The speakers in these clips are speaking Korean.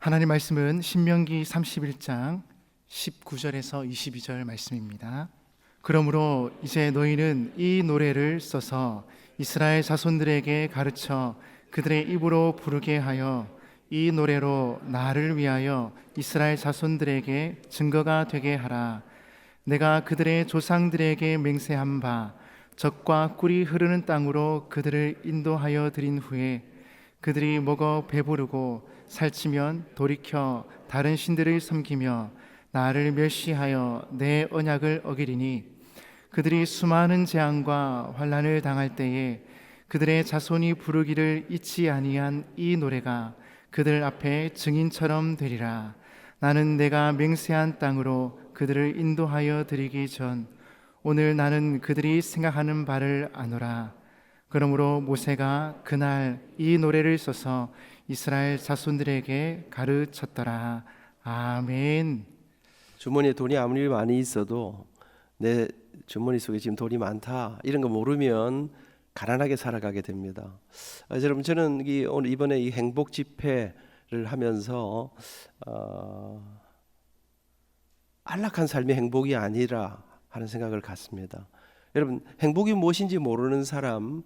하나님 말씀은 신명기 31장 19절에서 22절 말씀입니다. 그러므로 이제 너희는 이 노래를 써서 이스라엘 자손들에게 가르쳐 그들의 입으로 부르게 하여 이 노래로 나를 위하여 이스라엘 자손들에게 증거가 되게 하라. 내가 그들의 조상들에게 맹세한 바 젖과 꿀이 흐르는 땅으로 그들을 인도하여 드린 후에 그들이 먹어 배부르고 살찌면 돌이켜 다른 신들을 섬기며 나를 멸시하여 내 언약을 어기리니 그들이 수많은 재앙과 환난을 당할 때에 그들의 자손이 부르기를 잊지 아니한 이 노래가 그들 앞에 증인처럼 되리라. 나는 내가 맹세한 땅으로 그들을 인도하여 드리기 전 오늘 나는 그들이 생각하는 바를 아노라. 그러므로 모세가 그날 이 노래를 써서 이스라엘 자손들에게 가르쳤더라. 아멘. 주머니에 돈이 아무리 많이 있어도 내 주머니 속에 지금 돈이 많다 이런 거 모르면 가난하게 살아가게 됩니다. 여러분, 저는 오늘 이번에 이 행복 집회를 하면서 안락한 삶이 행복이 아니라 하는 생각을 갖습니다. 여러분, 행복이 무엇인지 모르는 사람,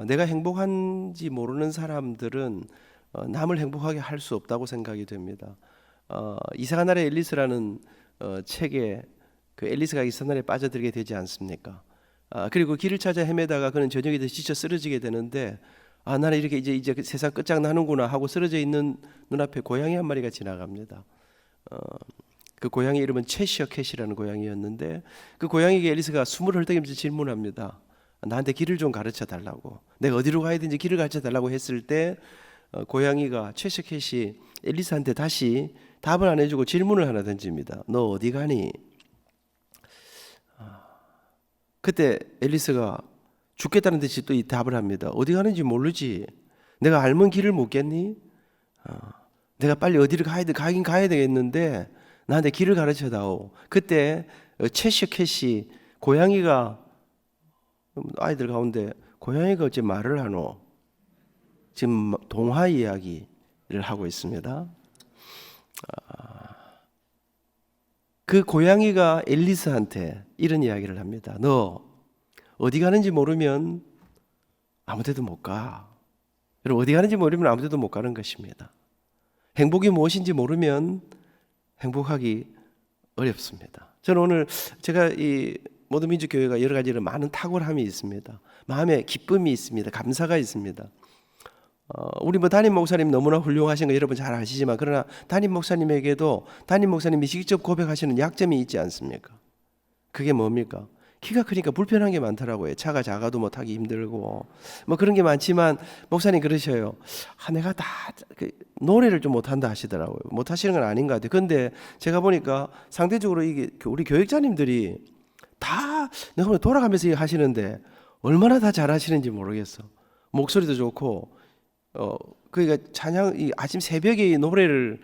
내가 행복한지 모르는 사람들은 남을 행복하게 할 수 없다고 생각이 됩니다. 이상한 나라의 앨리스라는 책에 그 앨리스가 이상한 나라에 빠져들게 되지 않습니까? 그리고 길을 찾아 헤매다가 그는 저녁이 돼서 지쳐 쓰러지게 되는데 나는 이렇게 이제 세상 끝장나는구나 하고 쓰러져 있는 눈앞에 고양이 한 마리가 지나갑니다. 그 고양이 이름은 채시어 캣이라는 고양이였는데 그 고양이에게 앨리스가 숨을 헐떡이면서 질문합니다. 나한테 길을 좀 가르쳐 달라고, 내가 어디로 가야 되는지 길을 가르쳐 달라고 했을 때 고양이가 채시어 캣이 앨리스한테 다시 답을 안 해주고 질문을 하나 던집니다. 너 어디 가니? 그때 앨리스가 죽겠다는 듯이 또 이 답을 합니다. 어디 가는지 모르지? 내가 알면 길을 묻겠니? 내가 빨리 어디를 가긴 가야 되겠는데 나한테 길을 가르쳐 다오. 그때 채시어 캣이 고양이가, 아이들 가운데 고양이가 어째 말을 하노? 지금 동화 이야기를 하고 있습니다. 그 고양이가 앨리스한테 이런 이야기를 합니다. 너 어디 가는지 모르면 아무 데도 못 가. 여러분, 어디 가는지 모르면 아무 데도 못 가는 것입니다. 행복이 무엇인지 모르면 행복하기 어렵습니다. 저는 오늘 제가 이 모든 민주교회가 여러 가지 많은 탁월함이 있습니다. 마음에 기쁨이 있습니다. 감사가 있습니다. 우리 담임 목사님 너무나 훌륭하신 거 여러분 잘 아시지만, 그러나 담임 목사님에게도 담임 목사님이 직접 고백하시는 약점이 있지 않습니까? 그게 뭡니까? 키가 크니까 불편한 게 많더라고요. 차가 작아도 뭐 타기 힘들고 뭐 그런 게 많지만 목사님 그러셔요. 내가 다 노래를 좀 못한다 하시더라고요. 못하시는 건 아닌 것 같아요. 근데 제가 보니까 상대적으로 이게 우리 교육자님들이 다 내가 돌아가면서 하시는데 얼마나 다 잘하시는지 모르겠어. 목소리도 좋고 그러니까 찬양, 이 아침 새벽에 이 노래를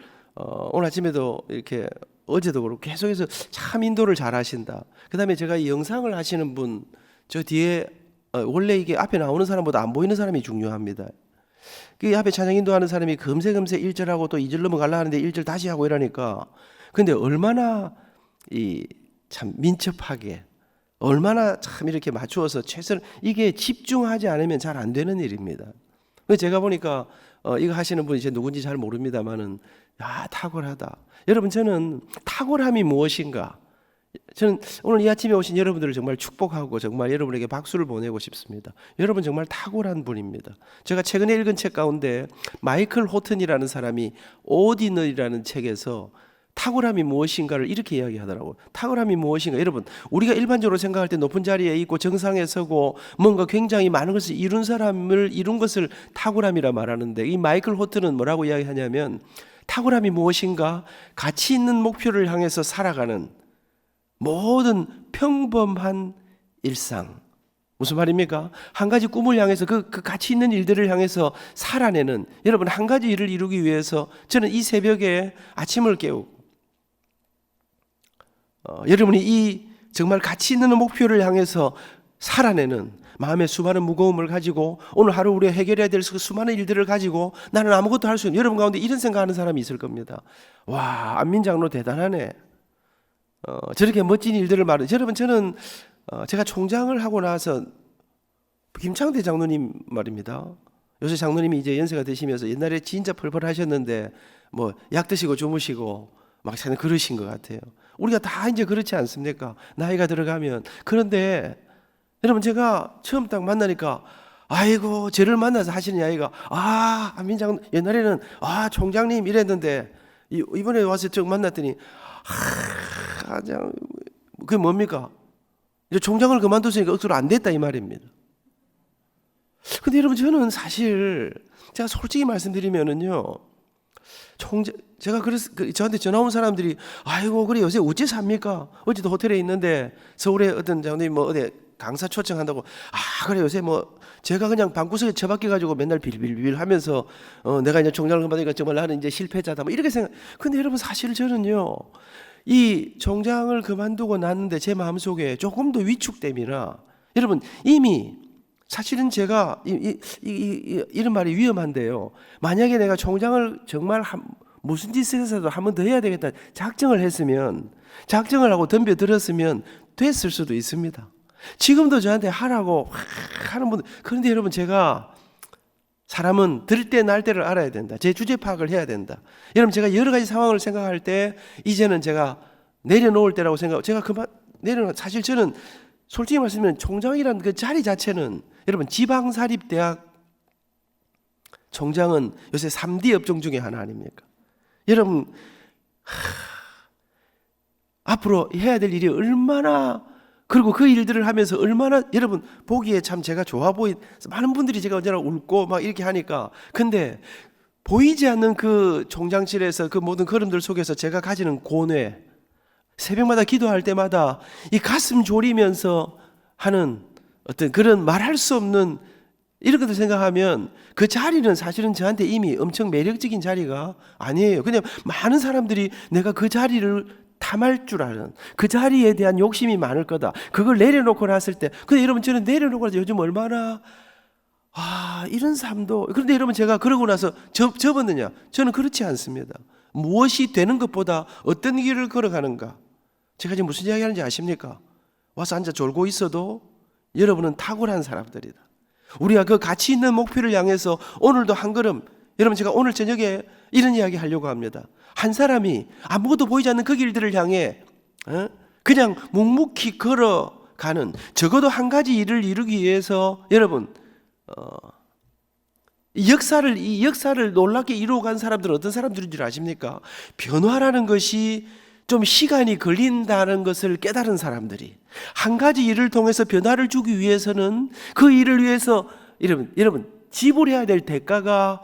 오늘 아침에도 이렇게 어제도 그렇고 계속해서 참 인도를 잘 하신다. 그 다음에 제가 이 영상을 하시는 분, 저 뒤에 원래 이게 앞에 나오는 사람보다 안 보이는 사람이 중요합니다. 그 앞에 찬양 인도하는 사람이 금세 1절하고 또 2절 넘어가려 하는데 1절 다시 하고 이러니까, 근데 얼마나 이 참 민첩하게, 얼마나 참 이렇게 맞추어서 최선을, 이게 집중하지 않으면 잘 안 되는 일입니다. 제가 보니까 이거 하시는 분이 제 누군지 잘 모릅니다만은 탁월하다. 여러분, 저는 탁월함이 무엇인가? 저는 오늘 이 아침에 오신 여러분들을 정말 축복하고 정말 여러분에게 박수를 보내고 싶습니다. 여러분 정말 탁월한 분입니다. 제가 최근에 읽은 책 가운데 마이클 호튼이라는 사람이 오디너리라는 책에서 탁월함이 무엇인가를 이렇게 이야기하더라고요. 탁월함이 무엇인가? 여러분, 우리가 일반적으로 생각할 때 높은 자리에 있고 정상에 서고 뭔가 굉장히 많은 것을 이룬 사람을 이룬 것을 탁월함이라 말하는데, 이 마이클 호튼은 뭐라고 이야기하냐면 탁월함이 무엇인가? 가치 있는 목표를 향해서 살아가는 모든 평범한 일상. 무슨 말입니까? 한 가지 꿈을 향해서 그 가치 있는 일들을 향해서 살아내는, 여러분, 한 가지 일을 이루기 위해서 저는 이 새벽에 아침을 깨우고 여러분이 이 정말 가치 있는 목표를 향해서 살아내는 마음의 수많은 무거움을 가지고 오늘 하루 우리가 해결해야 될 그 수많은 일들을 가지고 나는 아무것도 할 수 없는, 여러분 가운데 이런 생각하는 사람이 있을 겁니다. 와, 안민장로 대단하네. 저렇게 멋진 일들을 말해. 여러분, 저는 제가 총장을 하고 나서 김창대 장로님 말입니다. 요새 장로님이 이제 연세가 되시면서 옛날에 진짜 펄펄 하셨는데 뭐 약 드시고 주무시고 막 참 그러신 것 같아요. 우리가 다 이제 그렇지 않습니까? 나이가 들어가면. 그런데 여러분, 제가 처음 딱 만나니까 아이고, 저를 만나서 하시는 이야기가 안민장 옛날에는 총장님 이랬는데 이번에 와서 쭉 만났더니 그게 뭡니까? 이제 총장을 그만뒀으니까 억수로 안 됐다 이 말입니다. 근데 여러분, 저는 사실 제가 솔직히 말씀드리면은요, 제가 저한테 전화 온 사람들이 아이고, 그래 요새 어째 삽니까? 어제도 호텔에 있는데 서울에 어떤 장로님 뭐 어디 강사 초청한다고, 그래 요새 뭐 제가 그냥 방구석에 처박혀 가지고 맨날 빌빌빌 하면서 내가 이제 총장을 그만두니까 정말 나는 이제 실패자다 뭐 이렇게 생각. 근데 여러분, 사실 저는요, 이 총장을 그만두고 났는데 제 마음속에 조금 더 위축됨이나, 여러분 이미 사실은 제가 이런 말이 위험한데요, 만약에 내가 총장을 정말 무슨 짓을 해서도 한 번 더 해야 되겠다 작정을 했으면, 작정을 하고 덤벼들었으면 됐을 수도 있습니다. 지금도 저한테 하라고 하는 분들. 그런데 여러분, 제가 사람은 들 때 날 때를 알아야 된다. 제 주제 파악을 해야 된다. 여러분, 제가 여러 가지 상황을 생각할 때 이제는 제가 내려놓을 때라고 생각하고, 제가 그만 사실 저는 솔직히 말씀드리면 총장이라는 그 자리 자체는, 여러분 지방사립대학 총장은 요새 3D 업종 중에 하나 아닙니까? 여러분, 앞으로 해야 될 일이 얼마나, 그리고 그 일들을 하면서 얼마나 여러분 보기에 참 제가 좋아 많은 분들이 제가 언제나 웃고 막 이렇게 하니까, 근데 보이지 않는 그 총장실에서 그 모든 걸음들 속에서 제가 가지는 고뇌, 새벽마다 기도할 때마다 이 가슴 졸이면서 하는 어떤 그런 말할 수 없는 이런 것들 생각하면, 그 자리는 사실은 저한테 이미 엄청 매력적인 자리가 아니에요. 그냥 많은 사람들이 내가 그 자리를 탐할 줄 아는, 그 자리에 대한 욕심이 많을 거다. 그걸 내려놓고 났을 때, 근데 여러분, 저는 내려놓고 나서 요즘 얼마나 이런 삶도. 그런데 여러분, 제가 그러고 나서 접었느냐? 저는 그렇지 않습니다. 무엇이 되는 것보다 어떤 길을 걸어가는가. 제가 지금 무슨 이야기 하는지 아십니까? 와서 앉아 졸고 있어도 여러분은 탁월한 사람들이다. 우리가 그 가치 있는 목표를 향해서 오늘도 한 걸음, 여러분 제가 오늘 저녁에 이런 이야기 하려고 합니다. 한 사람이 아무것도 보이지 않는 그 길들을 향해 그냥 묵묵히 걸어가는, 적어도 한 가지 일을 이루기 위해서 여러분 이 역사를 놀랍게 이루어간 사람들은 어떤 사람들인 줄 아십니까? 변화라는 것이 좀 시간이 걸린다는 것을 깨달은 사람들이, 한 가지 일을 통해서 변화를 주기 위해서는 그 일을 위해서 여러분 지불해야 될 대가가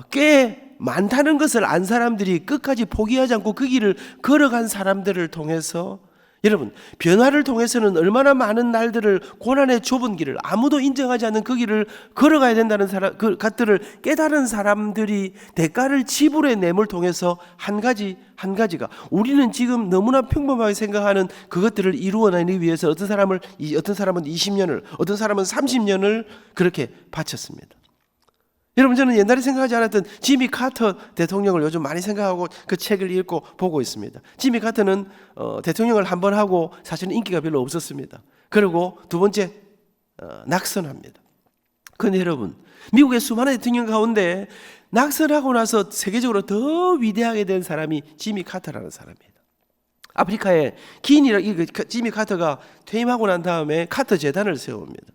꽤 많다는 것을 안 사람들이 끝까지 포기하지 않고 그 길을 걸어간 사람들을 통해서, 여러분 변화를 통해서는 얼마나 많은 날들을, 고난의 좁은 길을, 아무도 인정하지 않는 그 길을 걸어가야 된다는 그 것들을 깨달은 사람들이 대가를 지불해 냄을 통해서 한 가지가, 우리는 지금 너무나 평범하게 생각하는 그것들을 이루어내기 위해서 어떤 사람은 20년을, 어떤 사람은 30년을 그렇게 바쳤습니다. 여러분, 저는 옛날에 생각하지 않았던 지미 카터 대통령을 요즘 많이 생각하고 그 책을 읽고 보고 있습니다. 지미 카터는 대통령을 한 번 하고 사실은 인기가 별로 없었습니다. 그리고 두 번째 낙선합니다. 그런데 여러분, 미국의 수많은 대통령 가운데 낙선하고 나서 세계적으로 더 위대하게 된 사람이 지미 카터라는 사람입니다. 아프리카에 지미 카터가 퇴임하고 난 다음에 카터 재단을 세웁니다.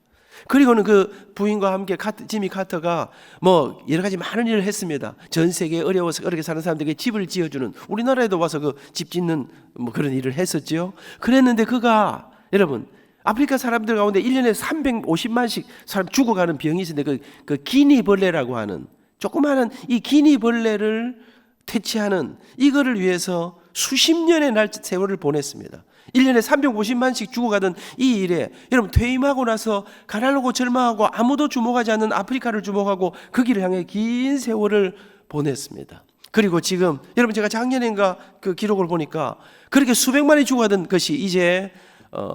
그리고는 그 부인과 함께 지미 카터가 뭐 여러 가지 많은 일을 했습니다. 전 세계에 어렵게 사는 사람들에게 집을 지어주는, 우리나라에도 와서 그 집 짓는 뭐 그런 일을 했었죠. 그랬는데 그가, 여러분 아프리카 사람들 가운데 1년에 350만씩 사람 죽어가는 병이 있었는데 그 기니벌레라고 하는 조그마한 이 기니벌레를 퇴치하는 이거를 위해서 수십 년의 세월을 보냈습니다. 1년에 350만씩 죽어가던 이 일에, 여러분 퇴임하고 나서 가난하고 절망하고 아무도 주목하지 않는 아프리카를 주목하고 그 길을 향해 긴 세월을 보냈습니다. 그리고 지금 여러분, 제가 작년인가 그 기록을 보니까 그렇게 수백만이 죽어가던 것이 이제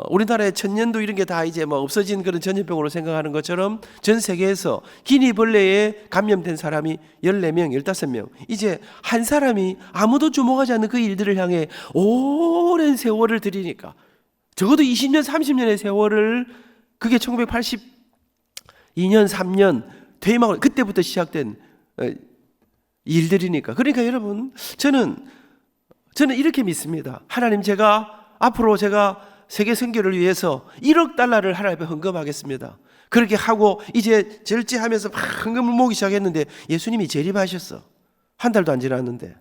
우리나라의 천년도 이런 게 다 이제 뭐 없어진 그런 전염병으로 생각하는 것처럼 전 세계에서 기니벌레에 감염된 사람이 14명, 15명. 이제 한 사람이 아무도 주목하지 않는 그 일들을 향해 오랜 세월을 들이니까 적어도 20년, 30년의 세월을 그게 1982년, 3년 퇴임하고 그때부터 시작된 일들이니까. 그러니까 여러분 저는 이렇게 믿습니다. 하나님 앞으로 제가 세계 선교를 위해서 1억 달러를 하나님 앞에 헌금하겠습니다. 그렇게 하고 이제 절제하면서 막 헌금을 모으기 시작했는데 예수님이 재림하셨어. 한 달도 안 지났는데.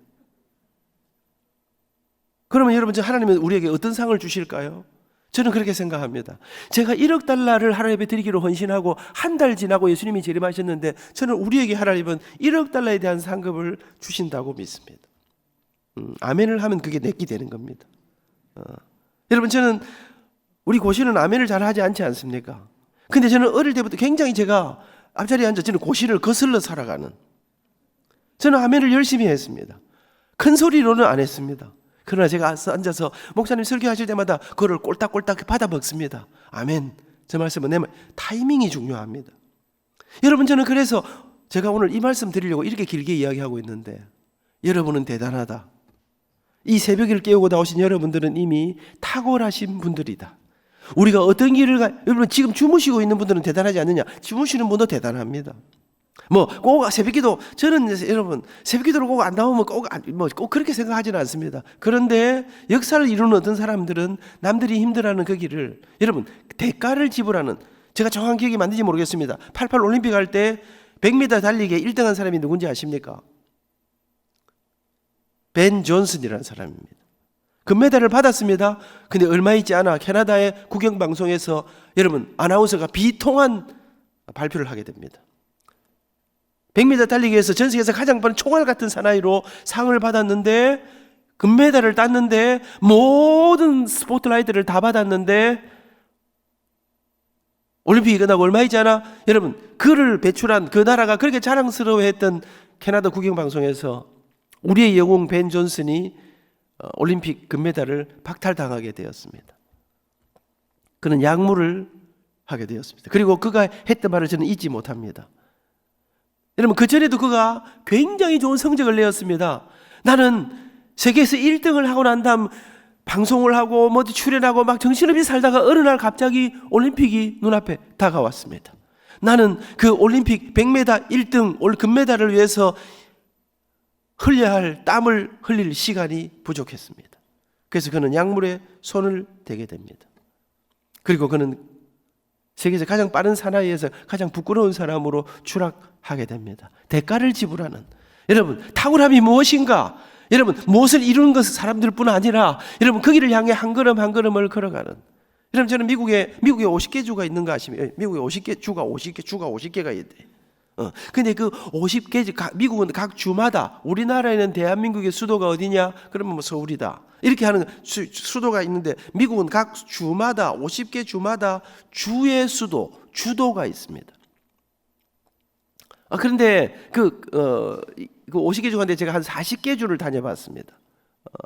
그러면 여러분 하나님은 우리에게 어떤 상을 주실까요? 저는 그렇게 생각합니다. 제가 1억 달러를 하나님 앞에 드리기로 헌신하고 한 달 지나고 예수님이 재림하셨는데 저는 우리에게 하나님은 1억 달러에 대한 상급을 주신다고 믿습니다. 아멘을 하면 그게 내기 되는 겁니다. 여러분 저는 우리 고시는 아멘을 잘 하지 않지 않습니까? 근데 저는 어릴 때부터 굉장히 제가 앞자리에 앉아 저는 고시를 거슬러 살아가는, 저는 아멘을 열심히 했습니다. 큰 소리로는 안 했습니다. 그러나 제가 앉아서 목사님 설교하실 때마다 그거를 꼴딱꼴딱 받아 먹습니다. 아멘. 저 말씀은 타이밍이 중요합니다. 여러분 저는 그래서 제가 오늘 이 말씀 드리려고 이렇게 길게 이야기하고 있는데 여러분은 대단하다. 이 새벽을 깨우고 나오신 여러분들은 이미 탁월하신 분들이다. 우리가 어떤 길을 여러분 지금 주무시고 있는 분들은 대단하지 않느냐? 주무시는 분도 대단합니다. 꼭 새벽기도, 저는 여러분 새벽기도를 꼭 안 나오면 꼭 그렇게 생각하지는 않습니다. 그런데 역사를 이루는 어떤 사람들은 남들이 힘들어하는 그 길을 여러분 대가를 지불하는, 제가 정확한 기억이 맞는지 모르겠습니다. 88 올림픽 할 때 100m 달리기에 1등한 사람이 누군지 아십니까? 벤 존슨이라는 사람입니다. 금메달을 받았습니다. 근데 얼마 있지 않아 캐나다의 국영방송에서 여러분 아나운서가 비통한 발표를 하게 됩니다. 100m 달리기에서 전 세계에서 가장 빠른 총알 같은 사나이로 상을 받았는데 금메달을 땄는데 모든 스포트라이트를 다 받았는데 올림픽이 끝나고 얼마 있지 않아 여러분 그를 배출한 그 나라가 그렇게 자랑스러워했던 캐나다 국영방송에서 우리의 영웅 벤 존슨이 올림픽 금메달을 박탈당하게 되었습니다. 그는 약물을 하게 되었습니다. 그리고 그가 했던 말을 저는 잊지 못합니다. 여러분 그전에도 그가 굉장히 좋은 성적을 내었습니다. 나는 세계에서 1등을 하고 난 다음 방송을 하고 출연하고 막 정신없이 살다가 어느 날 갑자기 올림픽이 눈앞에 다가왔습니다. 나는 그 올림픽 100m 1등 금메달을 위해서 흘려야 할 땀을 흘릴 시간이 부족했습니다. 그래서 그는 약물에 손을 대게 됩니다. 그리고 그는 세계에서 가장 빠른 사나이에서 가장 부끄러운 사람으로 추락하게 됩니다. 대가를 지불하는, 여러분 탁월함이 무엇인가? 여러분 무엇을 이루는 것은 사람들뿐 아니라 여러분 그 길을 향해 한 걸음 한 걸음을 걸어가는, 여러분 저는 미국에 50개 주가 있는 거 아십니까? 미국에 50개가 있대. 근데 그 50개, 미국은 각 주마다, 우리나라에는 대한민국의 수도가 어디냐? 그러면 서울이다. 이렇게 하는 수도가 있는데 미국은 각 주마다 50개 주마다 주의 수도, 주도가 있습니다. 그런데 그 50개 주 가운데 제가 한 40개 주를 다녀봤습니다.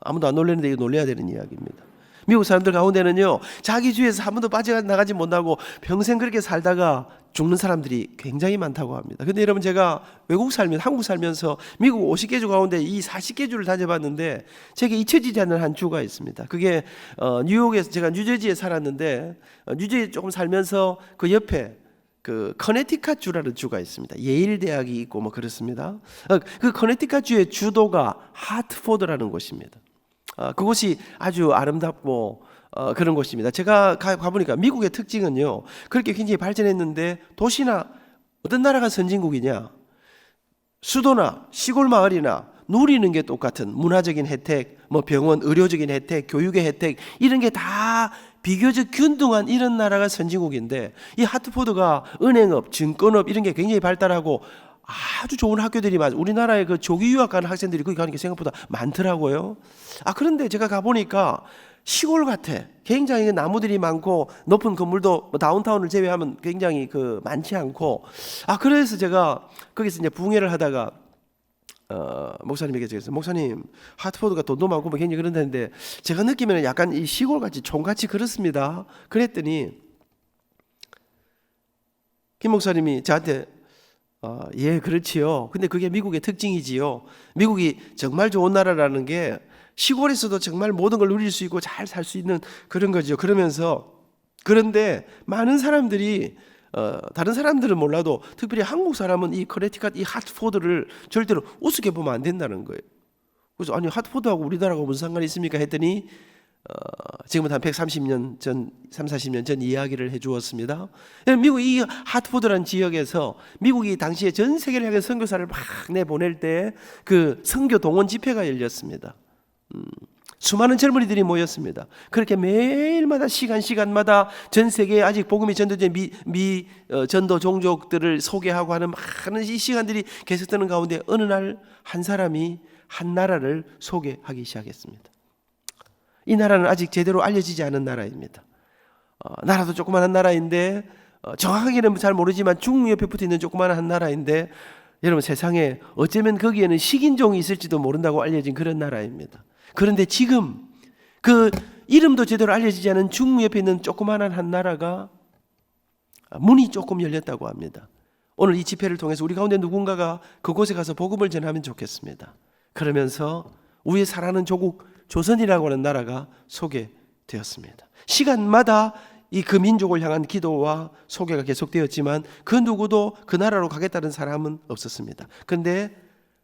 아무도 안 놀라는데 이거 놀라야 되는 이야기입니다. 미국 사람들 가운데는요, 자기 주에서 한 번도 빠져나가지 못하고 평생 그렇게 살다가 죽는 사람들이 굉장히 많다고 합니다. 근데 여러분 제가 한국 살면서 미국 50개 주 가운데 이 40개 주를 다녀봤는데 제게 잊혀지지 않는 한 주가 있습니다. 그게 뉴욕에서, 제가 뉴저지에 살았는데 뉴저지 조금 살면서 그 옆에 그 커네티컷 주라는 주가 있습니다. 예일 대학이 있고 그렇습니다. 그 커네티컷 주의 주도가 하트포드라는 곳입니다. 그곳이 아주 아름답고 그런 곳입니다. 제가 가보니까 미국의 특징은요, 그렇게 굉장히 발전했는데 도시나 어떤 나라가 선진국이냐, 수도나 시골 마을이나 누리는 게 똑같은 문화적인 혜택, 병원, 의료적인 혜택, 교육의 혜택, 이런 게 다 비교적 균등한 이런 나라가 선진국인데, 이 하트포드가 은행업, 증권업 이런 게 굉장히 발달하고 아주 좋은 학교들이 많아요. 우리나라에 그 조기 유학 가는 학생들이 거기 가는 게 생각보다 많더라고요. 그런데 제가 가보니까 시골 같아. 굉장히 나무들이 많고 높은 건물도 다운타운을 제외하면 굉장히 많지 않고. 그래서 제가 거기서 이제 부흥회를 하다가 목사님에게 제가 목사님 하트포드가 돈도 많고 뭐 굉장히 그런다는데 제가 느끼면 약간 이 시골같이 종같이 그렇습니다. 그랬더니 김 목사님이 저한테 예 그렇지요. 근데 그게 미국의 특징이지요. 미국이 정말 좋은 나라라는 게 시골에서도 정말 모든 걸 누릴 수 있고 잘 살 수 있는 그런 거죠. 그러면서 그런데 많은 사람들이 다른 사람들은 몰라도 특별히 한국 사람은 이 커네티컷 이 하트포드를 절대로 우습게 보면 안 된다는 거예요. 그래서 아니 하트포드하고 우리나라가 무슨 상관이 있습니까 했더니 지금부터 한 130년 전, 30-40년 전 이야기를 해주었습니다. 미국 이 하트포드라는 지역에서 미국이 당시에 전 세계를 향해 선교사를 막 내보낼 때 그 선교 동원 집회가 열렸습니다. 수많은 젊은이들이 모였습니다. 그렇게 매일마다 시간마다 전 세계에 아직 복음이 전도된 전도 종족들을 소개하고 하는 많은 이 시간들이 계속되는 가운데 어느 날 한 사람이 한 나라를 소개하기 시작했습니다. 이 나라는 아직 제대로 알려지지 않은 나라입니다. 나라도 조그마한 나라인데 정확하게는 잘 모르지만 중국 옆에 붙어 있는 조그마한 한 나라인데 여러분 세상에 어쩌면 거기에는 식인종이 있을지도 모른다고 알려진 그런 나라입니다. 그런데 지금 그 이름도 제대로 알려지지 않은 중국 옆에 있는 조그마한 한 나라가 문이 조금 열렸다고 합니다. 오늘 이 집회를 통해서 우리 가운데 누군가가 그곳에 가서 복음을 전하면 좋겠습니다. 그러면서 우리의 사랑하는 조국 조선이라고 하는 나라가 소개되었습니다. 시간마다 이 그 민족을 향한 기도와 소개가 계속되었지만 그 누구도 그 나라로 가겠다는 사람은 없었습니다. 그런데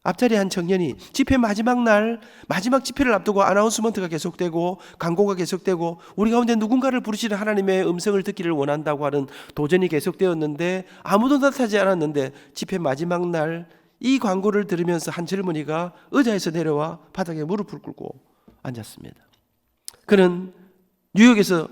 앞자리 한 청년이 집회 마지막 날 마지막 집회를 앞두고 아나운스먼트가 계속되고 광고가 계속되고 우리 가운데 누군가를 부르시는 하나님의 음성을 듣기를 원한다고 하는 도전이 계속되었는데 아무도 나타나지 않았는데 집회 마지막 날 이 광고를 들으면서 한 젊은이가 의자에서 내려와 바닥에 무릎을 꿇고 앉았습니다. 그는 뉴욕에서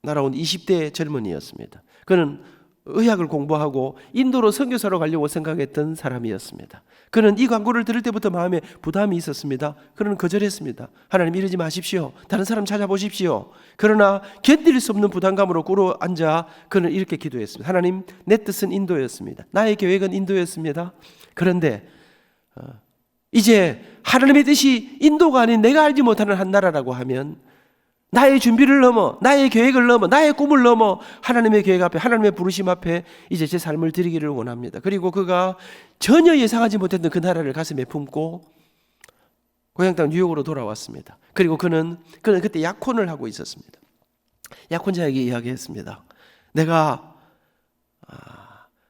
날아온 20대 젊은이였습니다. 그는 의학을 공부하고 인도로 선교사로 가려고 생각했던 사람이었습니다. 그는 이 광고를 들을 때부터 마음에 부담이 있었습니다. 그는 거절했습니다. 하나님 이러지 마십시오. 다른 사람 찾아보십시오. 그러나 견딜 수 없는 부담감으로 꿇어 앉아 그는 이렇게 기도했습니다. 하나님 내 뜻은 인도였습니다. 나의 계획은 인도였습니다. 그런데 이제 하나님의 뜻이 인도가 아닌 내가 알지 못하는 한 나라라고 하면 나의 준비를 넘어 나의 계획을 넘어 나의 꿈을 넘어 하나님의 계획 앞에 하나님의 부르심 앞에 이제 제 삶을 드리기를 원합니다. 그리고 그가 전혀 예상하지 못했던 그 나라를 가슴에 품고 고향 땅 뉴욕으로 돌아왔습니다. 그리고 그는 그때 약혼을 하고 있었습니다. 약혼자에게 이야기했습니다. 내가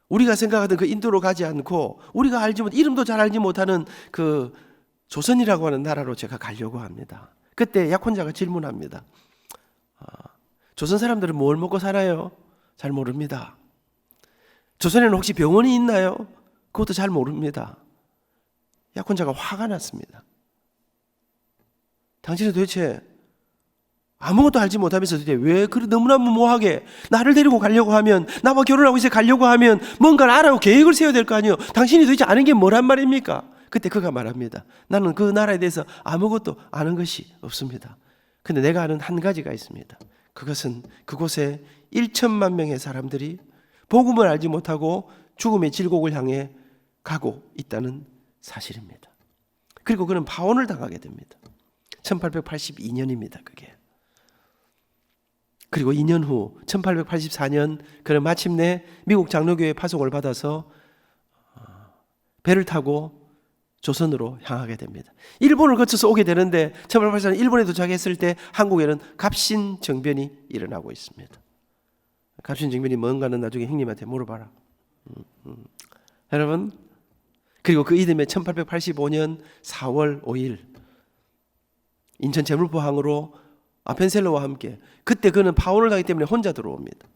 우리가 생각하던 그 인도로 가지 않고 우리가 알지 못 이름도 잘 알지 못하는 그 조선이라고 하는 나라로 제가 가려고 합니다. 그때 약혼자가 질문합니다. 조선 사람들은 뭘 먹고 살아요? 잘 모릅니다. 조선에는 혹시 병원이 있나요? 그것도 잘 모릅니다. 약혼자가 화가 났습니다. 당신은 도대체 아무것도 알지 못하면서 도대체 왜 그리 너무나 무모하게 나를 데리고 가려고 하면 나와 결혼하고 이제 가려고 하면 뭔가를 알아고 계획을 세워야 될 거 아니에요. 당신이 도대체 아는 게 뭐란 말입니까? 그때 그가 말합니다. 나는 그 나라에 대해서 아무것도 아는 것이 없습니다. 근데 내가 아는 한 가지가 있습니다. 그것은 그곳에 1천만 명의 사람들이 복음을 알지 못하고 죽음의 질곡을 향해 가고 있다는 사실입니다. 그리고 그는 파혼을 당하게 됩니다. 1882년입니다. 그게. 그리고 2년 후 1884년 그는 마침내 미국 장로교회 파송을 받아서 배를 타고 조선으로 향하게 됩니다. 일본을 거쳐서 오게 되는데 1884년 일본에 도착했을 때 한국에는 갑신정변이 일어나고 있습니다. 갑신정변이 뭔가는 나중에 형님한테 물어봐라. 여러분, 그리고 그 이듬해 1885년 4월 5일 인천 제물포항으로 아펜셀러와 함께 그때 그는 파혼을 하기 때문에 혼자 들어옵니다.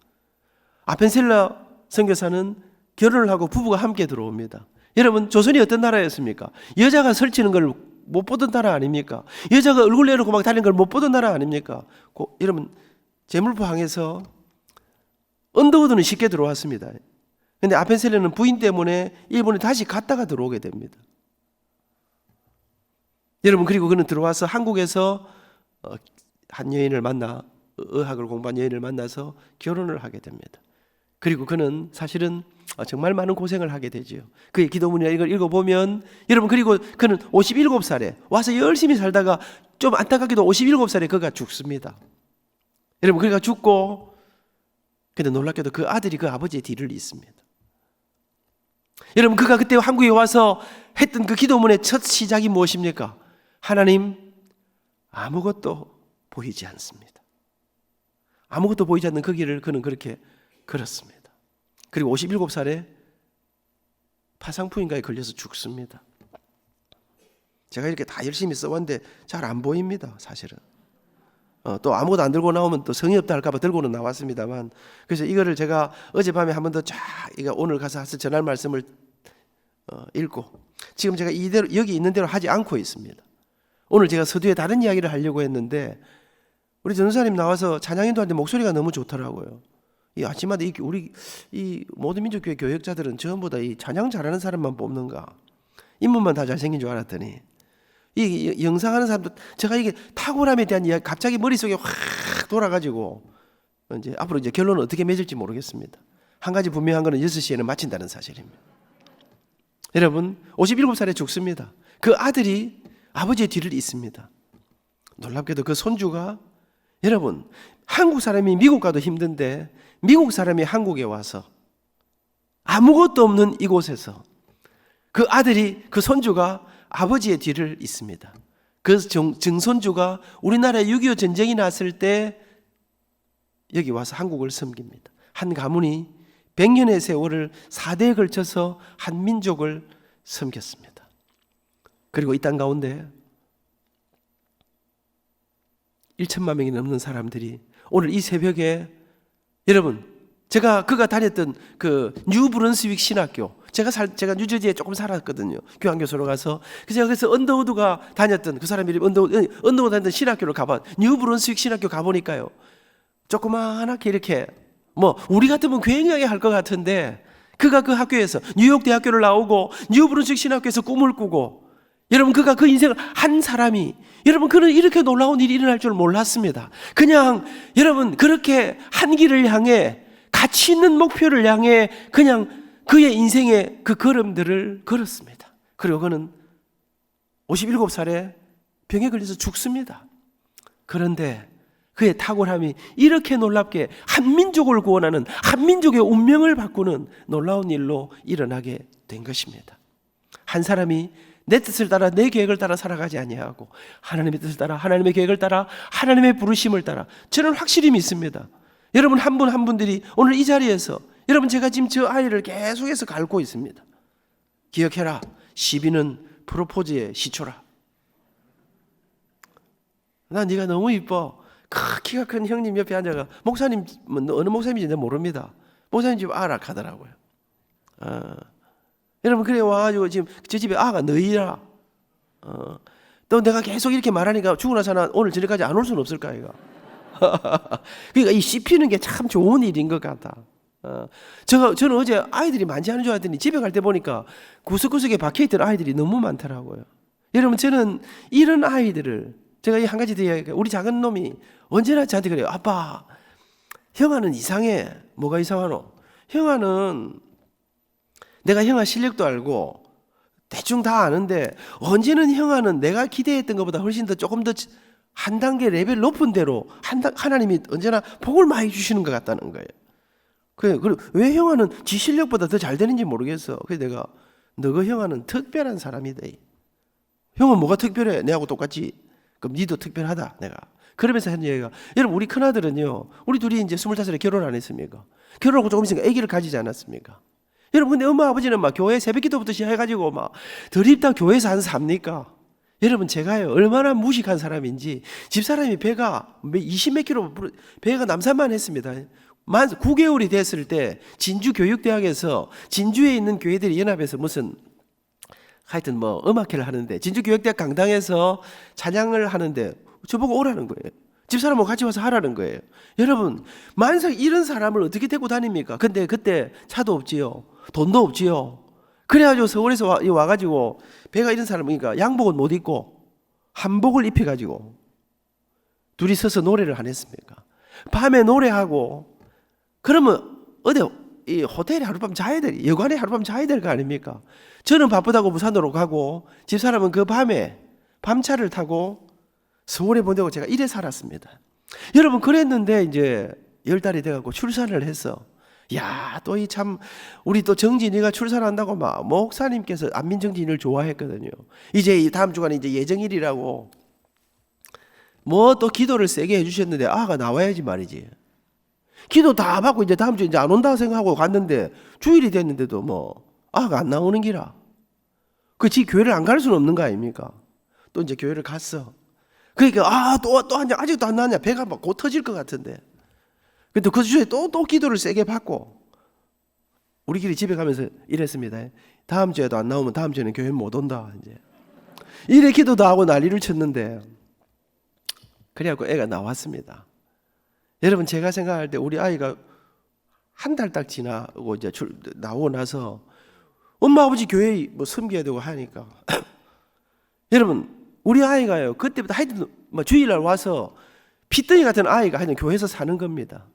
아펜셀러 선교사는 결혼을 하고 부부가 함께 들어옵니다. 여러분, 조선이 어떤 나라였습니까? 여자가 설치는 걸 못 보던 나라 아닙니까? 여자가 얼굴 내놓고 막 다니는 걸 못 보던 나라 아닙니까? 여러분, 제물포항에서 언더우드는 쉽게 들어왔습니다. 그런데 아펜셀러는 부인 때문에 일본에 다시 갔다가 들어오게 됩니다. 여러분, 그리고 그는 들어와서 한국에서 한 여인을 만나 의학을 공부한 여인을 만나서 결혼을 하게 됩니다. 그리고 그는 사실은 정말 많은 고생을 하게 되죠. 그의 기도문이나 이걸 읽어보면 여러분, 그리고 그는 57살에 와서 열심히 살다가 좀 안타깝게도 57살에 그가 죽습니다. 여러분, 그가 죽고 근데 놀랍게도 그 아들이 그 아버지의 뒤를 잇습니다. 여러분, 그가 그때 한국에 와서 했던 그 기도문의 첫 시작이 무엇입니까? 하나님, 아무것도 보이지 않습니다. 아무것도 보이지 않는 그 길을 그는 그렇게 걸었습니다. 그리고 57살에 파상풍인가에 걸려서 죽습니다. 제가 이렇게 다 열심히 써왔는데 잘 안 보입니다, 사실은. 또 아무것도 안 들고 나오면 또 성의 없다 할까 봐 들고는 나왔습니다만, 그래서 이거를 제가 어젯밤에 한 번 더 쫙 오늘 가서 전할 말씀을 읽고 지금 제가 이대로 여기 있는 대로 하지 않고 있습니다. 오늘 제가 서두에 다른 이야기를 하려고 했는데 우리 전도사님 나와서 찬양인도한테 목소리가 너무 좋더라고요. 이 아침마다 우리 이 모든 민족교회 교역자들은 전부 다 이 찬양 잘하는 사람만 뽑는가? 인물만 다 잘생긴 줄 알았더니 이 영상하는 사람도 제가 이게 탁월함에 대한 이야기 갑자기 머릿속에 확 돌아가지고 이제 앞으로 이제 결론은 어떻게 맺을지 모르겠습니다. 한 가지 분명한 거는 6시에는 마친다는 사실입니다. 여러분, 57살에 죽습니다. 그 아들이 아버지의 뒤를 잇습니다. 놀랍게도 그 손주가, 여러분, 한국 사람이 미국 가도 힘든데 미국 사람이 한국에 와서 아무것도 없는 이곳에서 그 아들이, 그 손주가 아버지의 뒤를 잇습니다. 그 증손주가 우리나라에 6.25 전쟁이 났을 때 여기 와서 한국을 섬깁니다. 한 가문이 100년의 세월을 4대에 걸쳐서 한 민족을 섬겼습니다. 그리고 이 땅 가운데 1천만 명이 넘는 사람들이 오늘 이 새벽에, 여러분, 제가 그가 다녔던 그 뉴브런스윅 신학교, 제가 뉴저지에 조금 살았거든요. 교환교수로 가서. 그래서 언더우드가 다녔던, 그 사람 이름이 언더우드 다녔던 신학교를 뉴브런스윅 신학교 가보니까요, 조그만하게 이렇게 우리 같으면 굉장히 할 것 같은데 그가 그 학교에서 뉴욕 대학교를 나오고 뉴브런스윅 신학교에서 꿈을 꾸고, 여러분, 그가 그 인생을 한 사람이, 여러분, 그는 이렇게 놀라운 일이 일어날 줄 몰랐습니다. 그냥 여러분, 그렇게 한 길을 향해, 가치 있는 목표를 향해 그냥 그의 인생의 그 걸음들을 걸었습니다. 그리고 그는 57살에 병에 걸려서 죽습니다. 그런데 그의 탁월함이 이렇게 놀랍게 한 민족을 구원하는, 한 민족의 운명을 바꾸는 놀라운 일로 일어나게 된 것입니다. 한 사람이 내 뜻을 따라, 내 계획을 따라 살아가지 아니하고 하나님의 뜻을 따라, 하나님의 계획을 따라, 하나님의 부르심을 따라, 저는 확실히 믿습니다. 여러분, 한 분 한 분들이 오늘 이 자리에서, 여러분, 제가 지금 저 아이를 계속해서 갈고 있습니다. 기억해라, 시비는 프로포즈의 시초라. 난 네가 너무 이뻐. 키가 큰 형님 옆에 앉아가, 목사님, 어느 목사님인지 모릅니다. 목사님 집 아라 하더라고요. 여러분, 그래 와가지고 지금 저 집에 아가 너희라. 또 내가 계속 이렇게 말하니까 죽고 나서 나 오늘 저녁까지 안 올 수는 없을까, 이거. 그러니까 이 씹히는 게 참 좋은 일인 것 같다. 저는 어제 아이들이 많지 않은 줄 알았더니 집에 갈 때 보니까 구석구석에 박혀있던 아이들이 너무 많더라고요. 여러분, 저는 이런 아이들을, 제가 이 한 가지 더 이야기해요. 우리 작은 놈이 언제나 저한테 그래요. 아빠, 형아는 이상해. 뭐가 이상하노? 형아는, 내가 형아 실력도 알고 대충 다 아는데 언제는 형아는 내가 기대했던 것보다 훨씬 더 조금 더 한 단계 레벨 높은 대로 하나님이 언제나 복을 많이 주시는 것 같다는 거예요. 그리고 왜 형아는 지 실력보다 더 잘 되는지 모르겠어. 그래서 내가, 너가 형아는 특별한 사람이다. 형은 뭐가 특별해? 내하고 똑같지. 그럼 니도 특별하다, 내가. 그러면서 한 얘기가, 여러분, 우리 큰아들은요, 우리 둘이 이제 25살에 결혼 안 했습니까? 결혼하고 조금 있으니까 아기를 가지지 않았습니까? 여러분, 근데 엄마 아버지는 막 교회 새벽기도부터 시작해가지고 막 드립다 교회에서 안 삽니까? 여러분, 제가요, 얼마나 무식한 사람인지, 집사람이 배가 20몇 킬로, 배가 남산만 했습니다. 만 9개월이 됐을 때 진주교육대학에서, 진주에 있는 교회들이 연합해서 무슨 하여튼 음악회를 하는데, 진주교육대학 강당에서 찬양을 하는데 저보고 오라는 거예요. 집사람하고 같이 와서 하라는 거예요. 여러분, 만상 이런 사람을 어떻게 데리고 다닙니까? 근데 그때 차도 없지요, 돈도 없지요. 그래가지고 서울에서 와가지고, 배가 이런 사람이니까 양복은 못 입고 한복을 입혀가지고 둘이 서서 노래를 안 했습니까? 밤에 노래하고, 그러면 어디 이 호텔에 하룻밤 자야 될, 여관에 하룻밤 자야 될 거 아닙니까? 저는 바쁘다고 부산으로 가고 집사람은 그 밤에 밤차를 타고 서울에 보내고 제가 이래 살았습니다. 여러분 그랬는데 이제 10달이 돼갖고 출산을 했어. 야, 또 이 참 우리 또 정진이가 출산한다고 막 목사님께서 안민정진이를 좋아했거든요. 이제 이 다음 주간에 이제 예정일이라고 뭐 또 기도를 세게 해주셨는데 아가 나와야지 말이지. 기도 다 받고 이제 다음 주에 이제 안 온다 생각하고 갔는데 주일이 됐는데도 뭐 아가 안 나오는 기라. 지 교회를 안 갈 수는 없는 거 아닙니까? 또 이제 교회를 갔어. 그러니까 또 아직도 안 나왔냐? 배가 막 곧 터질 것 같은데. 근데 그 주에 또 기도를 세게 받고 우리끼리 집에 가면서 이랬습니다. 다음 주에도 안 나오면 다음 주에는 교회 못 온다. 이제 이래 기도도 하고 난리를 쳤는데 그래갖고 애가 나왔습니다. 여러분 제가 생각할 때 우리 아이가 한 달 딱 지나고 이제 나오고 나서 엄마 아버지 교회 뭐 섬겨야 되고 하니까 여러분 우리 아이가요 그때부터 하여튼 뭐 주일날 와서 핏덩이 같은 아이가 하여튼 교회에서 사는 겁니다.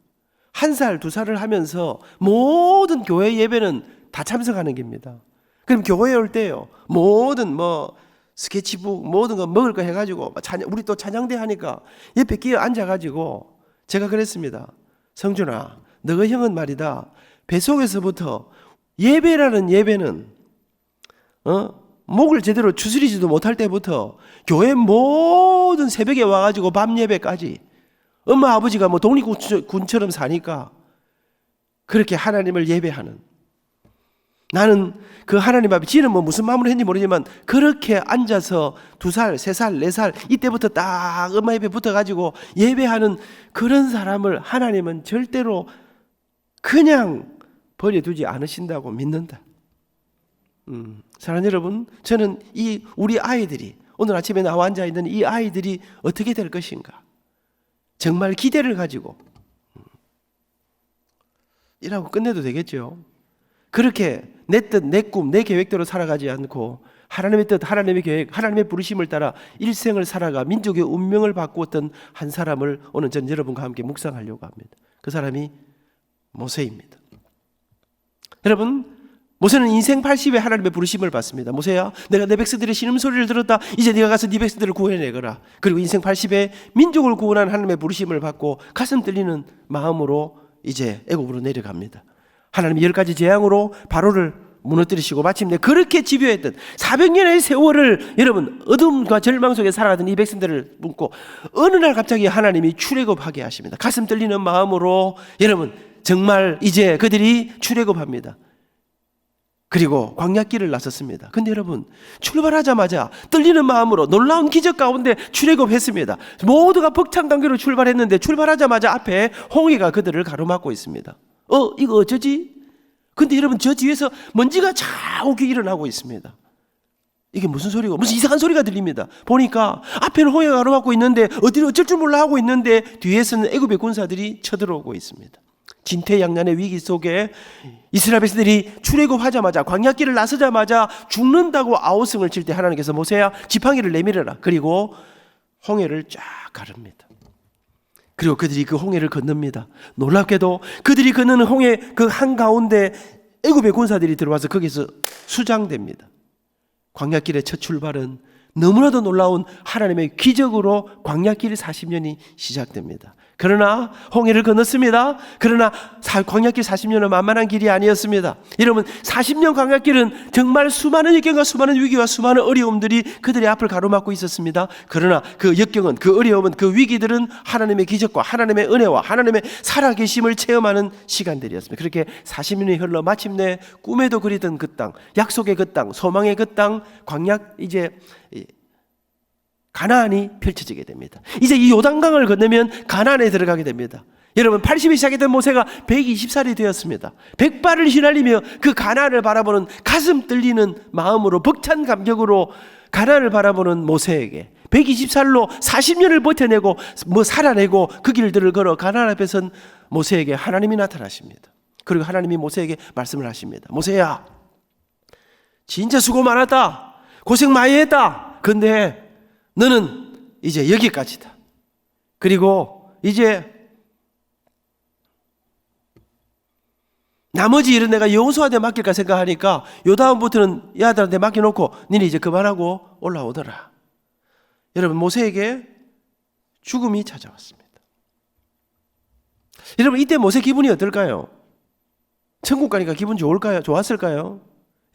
1살, 2살을 하면서 모든 교회 예배는 다 참석하는 겁니다. 그럼 교회에 올 때요 모든 뭐 스케치북 모든 거 먹을 거 해가지고 우리 또 찬양대 하니까 옆에 끼어 앉아가지고 제가 그랬습니다. 성준아 너가 형은 말이다 뱃속에서부터 예배라는 예배는 목을 제대로 추스리지도 못할 때부터 교회 모든 새벽에 와가지고 밤 예배까지 엄마 아버지가 뭐 독립군처럼 사니까 그렇게 하나님을 예배하는 나는 그 하나님 앞에 지는 뭐 무슨 마음으로 했는지 모르지만 그렇게 앉아서 2살, 3살, 4살 이때부터 딱 엄마 옆에 붙어가지고 예배하는 그런 사람을 하나님은 절대로 그냥 버려두지 않으신다고 믿는다. 사랑하는 여러분, 저는 이 우리 아이들이 오늘 아침에 나와 앉아 있는 이 아이들이 어떻게 될 것인가 정말 기대를 가지고 이라고 끝내도 되겠죠. 그렇게 내 뜻, 내 꿈, 내 계획대로 살아가지 않고 하나님의 뜻, 하나님의 계획, 하나님의 부르심을 따라 일생을 살아가 민족의 운명을 바꾸었던 한 사람을 오늘 전 여러분과 함께 묵상하려고 합니다. 그 사람이 모세입니다. 여러분 모세는 인생 80에 하나님의 부르심을 받습니다. 모세야 내가 내 백성들의 신음소리를 들었다. 이제 네가 가서 네 백성들을 구해내거라. 그리고 인생 80에 민족을 구원하는 하나님의 부르심을 받고 가슴 떨리는 마음으로 이제 애굽으로 내려갑니다. 하나님이 10가지 재앙으로 바로를 무너뜨리시고 마침내 그렇게 집요했던 400년의 세월을 여러분 어둠과 절망 속에 살아가던 이 백성들을 묻고 어느 날 갑자기 하나님이 출애굽하게 하십니다. 가슴 떨리는 마음으로 여러분 정말 이제 그들이 출애굽합니다. 그리고 광야길을 나섰습니다. 근데 여러분 출발하자마자 떨리는 마음으로 놀라운 기적 가운데 출애굽했습니다. 모두가 벅찬 관계로 출발했는데 출발하자마자 앞에 홍해가 그들을 가로막고 있습니다. 이거 어쩌지? 근데 여러분 저 뒤에서 먼지가 자욱이 일어나고 있습니다. 이게 무슨 소리고 무슨 이상한 소리가 들립니다. 보니까 앞에는 홍해가 가로막고 있는데 어디를 어쩔 줄 몰라 하고 있는데 뒤에서는 애굽의 군사들이 쳐들어오고 있습니다. 진퇴양난의 위기 속에 이스라엘 백성들이 출애굽하자마자 광야길을 나서자마자 죽는다고 아우성을 칠 때 하나님께서 모세야 지팡이를 내밀어라. 그리고 홍해를 쫙 가릅니다. 그리고 그들이 그 홍해를 건넙니다. 놀랍게도 그들이 건너는 홍해 그 한가운데 애굽의 군사들이 들어와서 거기서 수장됩니다. 광야길의 첫 출발은 너무나도 놀라운 하나님의 기적으로 광야길 40년이 시작됩니다. 그러나 홍해를 건넜습니다. 그러나 광야길 40년은 만만한 길이 아니었습니다. 여러분 40년 광야길은 정말 수많은 역경과 수많은 위기와 수많은 어려움들이 그들의 앞을 가로막고 있었습니다. 그러나 그 역경은 그 어려움은 그 위기들은 하나님의 기적과 하나님의 은혜와 하나님의 살아계심을 체험하는 시간들이었습니다. 그렇게 40년이 흘러 마침내 꿈에도 그리던 그 땅, 약속의 그 땅, 소망의 그 땅, 광야 이제 가나안이 펼쳐지게 됩니다. 이제 이 요단강을 건너면 가나안에 들어가게 됩니다. 여러분 80이 시작했던 모세가 120살이 되었습니다. 100발을 휘날리며 그 가나안을 바라보는 가슴 떨리는 마음으로 벅찬 감격으로 가나안을 바라보는 모세에게 120살로 40년을 버텨내고 살아내고 그 길들을 걸어 가나안 앞에 선 모세에게 하나님이 나타나십니다. 그리고 하나님이 모세에게 말씀을 하십니다. 모세야 진짜 수고 많았다. 고생 많이 했다. 근데 너는 이제 여기까지다. 그리고 이제 나머지 일은 내가 여호수아한테 맡길까 생각하니까 요 다음부터는 이 아들한테 맡겨놓고 니네 이제 그만하고 올라오더라. 여러분, 모세에게 죽음이 찾아왔습니다. 여러분, 이때 모세 기분이 어떨까요? 천국 가니까 기분 좋을까요? 좋았을까요?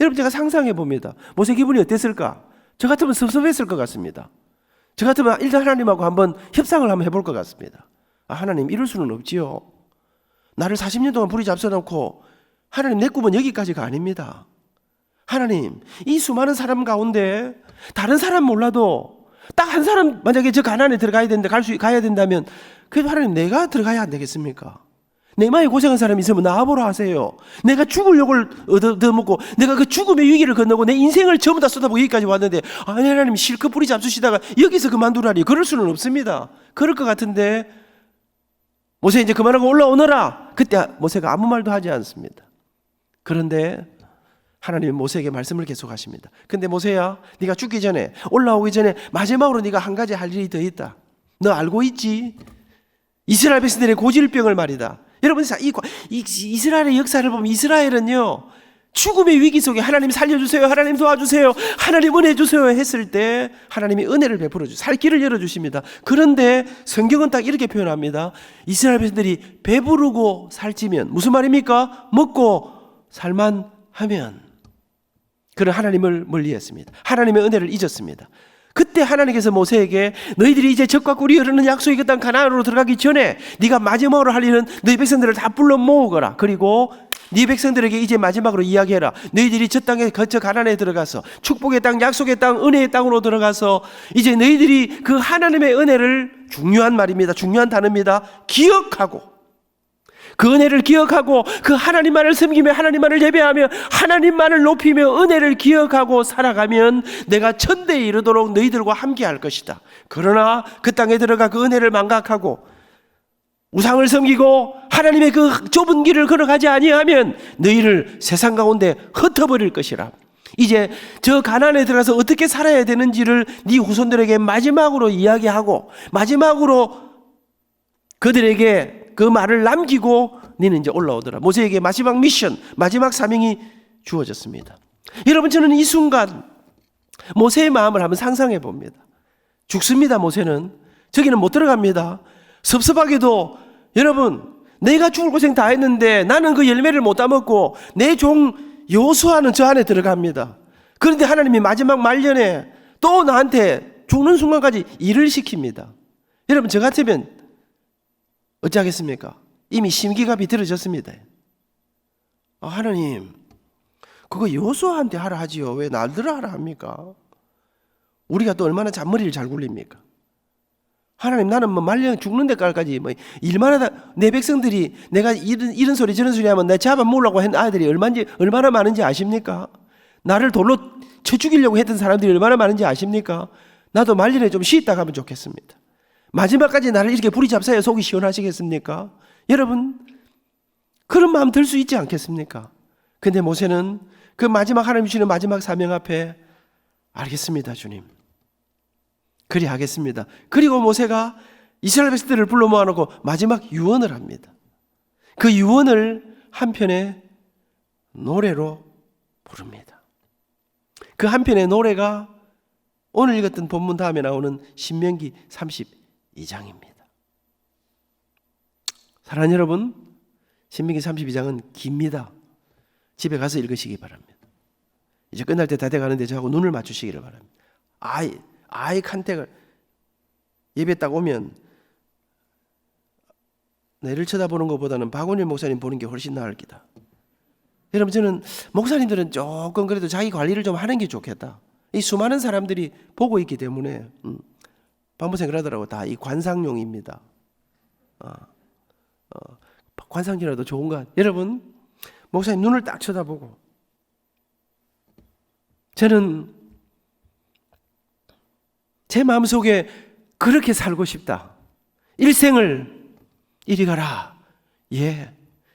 여러분, 제가 상상해 봅니다. 모세 기분이 어땠을까? 저 같으면 섭섭했을 것 같습니다. 저 같으면 일단 하나님하고 한번 협상을 한번 해볼 것 같습니다. 하나님, 이럴 수는 없지요. 나를 40년 동안 불이 잡숴놓고 하나님, 내 꿈은 여기까지가 아닙니다. 하나님, 이 수많은 사람 가운데 다른 사람 몰라도 딱 한 사람 만약에 저 가난에 들어가야 되는데 가야 된다면 그래도 하나님, 내가 들어가야 안 되겠습니까? 내 마음에 고생한 사람이 있으면 나와보라 하세요. 내가 죽을 욕을 얻어먹고 내가 그 죽음의 위기를 건너고 내 인생을 전부 다 쏟아부고 여기까지 왔는데 아니, 하나님 실컷 뿌리 잡수시다가 여기서 그만두라니, 그럴 수는 없습니다. 그럴 것 같은데 모세 이제 그만하고 올라오너라. 그때 모세가 아무 말도 하지 않습니다. 그런데 하나님이 모세에게 말씀을 계속하십니다. 근데 모세야, 네가 죽기 전에, 올라오기 전에 마지막으로 네가 한 가지 할 일이 더 있다. 너 알고 있지? 이스라엘 백성들의 고질병을 말이다. 여러분, 이스라엘의 역사를 보면 이스라엘은요, 죽음의 위기 속에 하나님 살려주세요, 하나님 도와주세요, 하나님 은혜 주세요 했을 때 하나님이 은혜를 베풀어 주세요. 살 길을 열어주십니다. 그런데 성경은 딱 이렇게 표현합니다. 이스라엘 백성들이 배부르고 살찌면, 무슨 말입니까? 먹고 살만 하면, 그런 하나님을 멀리했습니다. 하나님의 은혜를 잊었습니다. 그때 하나님께서 모세에게 너희들이 이제 젖과 꿀이 흐르는 약속의 그 땅 가나안으로 들어가기 전에 네가 마지막으로 할 일은 너희 백성들을 다 불러 모으거라. 그리고 네 백성들에게 이제 마지막으로 이야기해라. 너희들이 저 땅에 거쳐 가나안에 들어가서 축복의 땅, 약속의 땅, 은혜의 땅으로 들어가서 이제 너희들이 그 하나님의 은혜를, 중요한 말입니다, 중요한 단어입니다, 기억하고, 그 은혜를 기억하고 그 하나님만을 섬기며 하나님만을 예배하며 하나님만을 높이며 은혜를 기억하고 살아가면 내가 천대에 이르도록 너희들과 함께 할 것이다. 그러나 그 땅에 들어가 그 은혜를 망각하고 우상을 섬기고 하나님의 그 좁은 길을 걸어가지 아니하면 너희를 세상 가운데 흩어버릴 것이라. 이제 저 가나안에 들어가서 어떻게 살아야 되는지를 네 후손들에게 마지막으로 이야기하고 마지막으로 그들에게 그 말을 남기고 너는 이제 올라오더라. 모세에게 마지막 미션, 마지막 사명이 주어졌습니다. 여러분, 저는 이 순간 모세의 마음을 한번 상상해 봅니다. 죽습니다. 모세는 저기는 못 들어갑니다. 섭섭하게도 여러분, 내가 죽을 고생 다 했는데 나는 그 열매를 못 따먹고 내 종 여호수아는 저 안에 들어갑니다. 그런데 하나님이 마지막 말년에 또 나한테 죽는 순간까지 일을 시킵니다. 여러분, 저 같으면 어찌하겠습니까? 이미 심기가 비틀어졌습니다. 하나님, 그거 여호수아한테 하라 하지요. 왜 나더러 하라 합니까? 우리가 또 얼마나 잔머리를 잘 굴립니까? 하나님, 나는 뭐 말년 죽는 데까지 뭐 일만 하다 내 백성들이 내가 이런 소리 저런 소리 하면 내 잡아먹으려고 한 아이들이 얼마나 많은지 아십니까? 나를 돌로 쳐 죽이려고 했던 사람들이 얼마나 많은지 아십니까? 나도 말년에 좀 쉬었다 가면 좋겠습니다. 마지막까지 나를 이렇게 불이 잡사야 속이 시원하시겠습니까? 여러분, 그런 마음 들 수 있지 않겠습니까? 근데 모세는 그 마지막 하나님 주시는 마지막 사명 앞에 알겠습니다, 주님. 그리 하겠습니다. 그리고 모세가 이스라엘 백성들을 불러 모아놓고 마지막 유언을 합니다. 그 유언을 한편의 노래로 부릅니다. 그 한편의 노래가 오늘 읽었던 본문 다음에 나오는 신명기 32장입니다. 사랑하는 여러분, 신명기 32장은 깁니다. 집에 가서 읽으시기 바랍니다. 이제 끝날 때 다 돼가는데 저하고 눈을 맞추시기를 바랍니다. 아이 칸택을 예배 딱 오면 내를 쳐다보는 것보다는 박원일 목사님 보는 게 훨씬 나을 기다. 여러분, 저는 목사님들은 조금 그래도 자기 관리를 좀 하는 게 좋겠다. 이 수많은 사람들이 보고 있기 때문에 박 목사님 그러더라고. 다 이 관상용입니다. 관상이라도 좋은 것. 여러분, 목사님 눈을 딱 쳐다보고 저는 제 마음속에 그렇게 살고 싶다. 일생을 이리 가라, 예.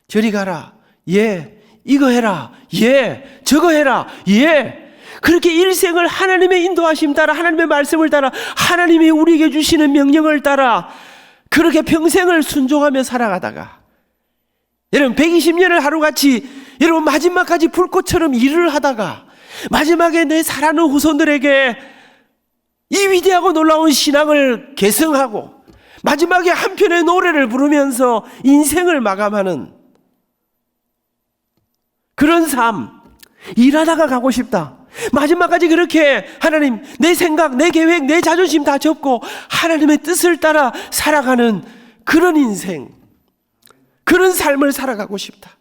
저리 가라, 예. 이거 해라, 예. 저거 해라, 예. 그렇게 일생을 하나님의 인도하심 따라, 하나님의 말씀을 따라, 하나님이 우리에게 주시는 명령을 따라 그렇게 평생을 순종하며 살아가다가 여러분 120년을 하루같이 여러분 마지막까지 불꽃처럼 일을 하다가 마지막에 내 사랑하는 후손들에게 이 위대하고 놀라운 신앙을 계승하고 마지막에 한 편의 노래를 부르면서 인생을 마감하는 그런 삶, 일하다가 가고 싶다. 마지막까지 그렇게 하나님, 내 생각, 내 계획, 내 자존심 다 접고 하나님의 뜻을 따라 살아가는 그런 인생, 그런 삶을 살아가고 싶다.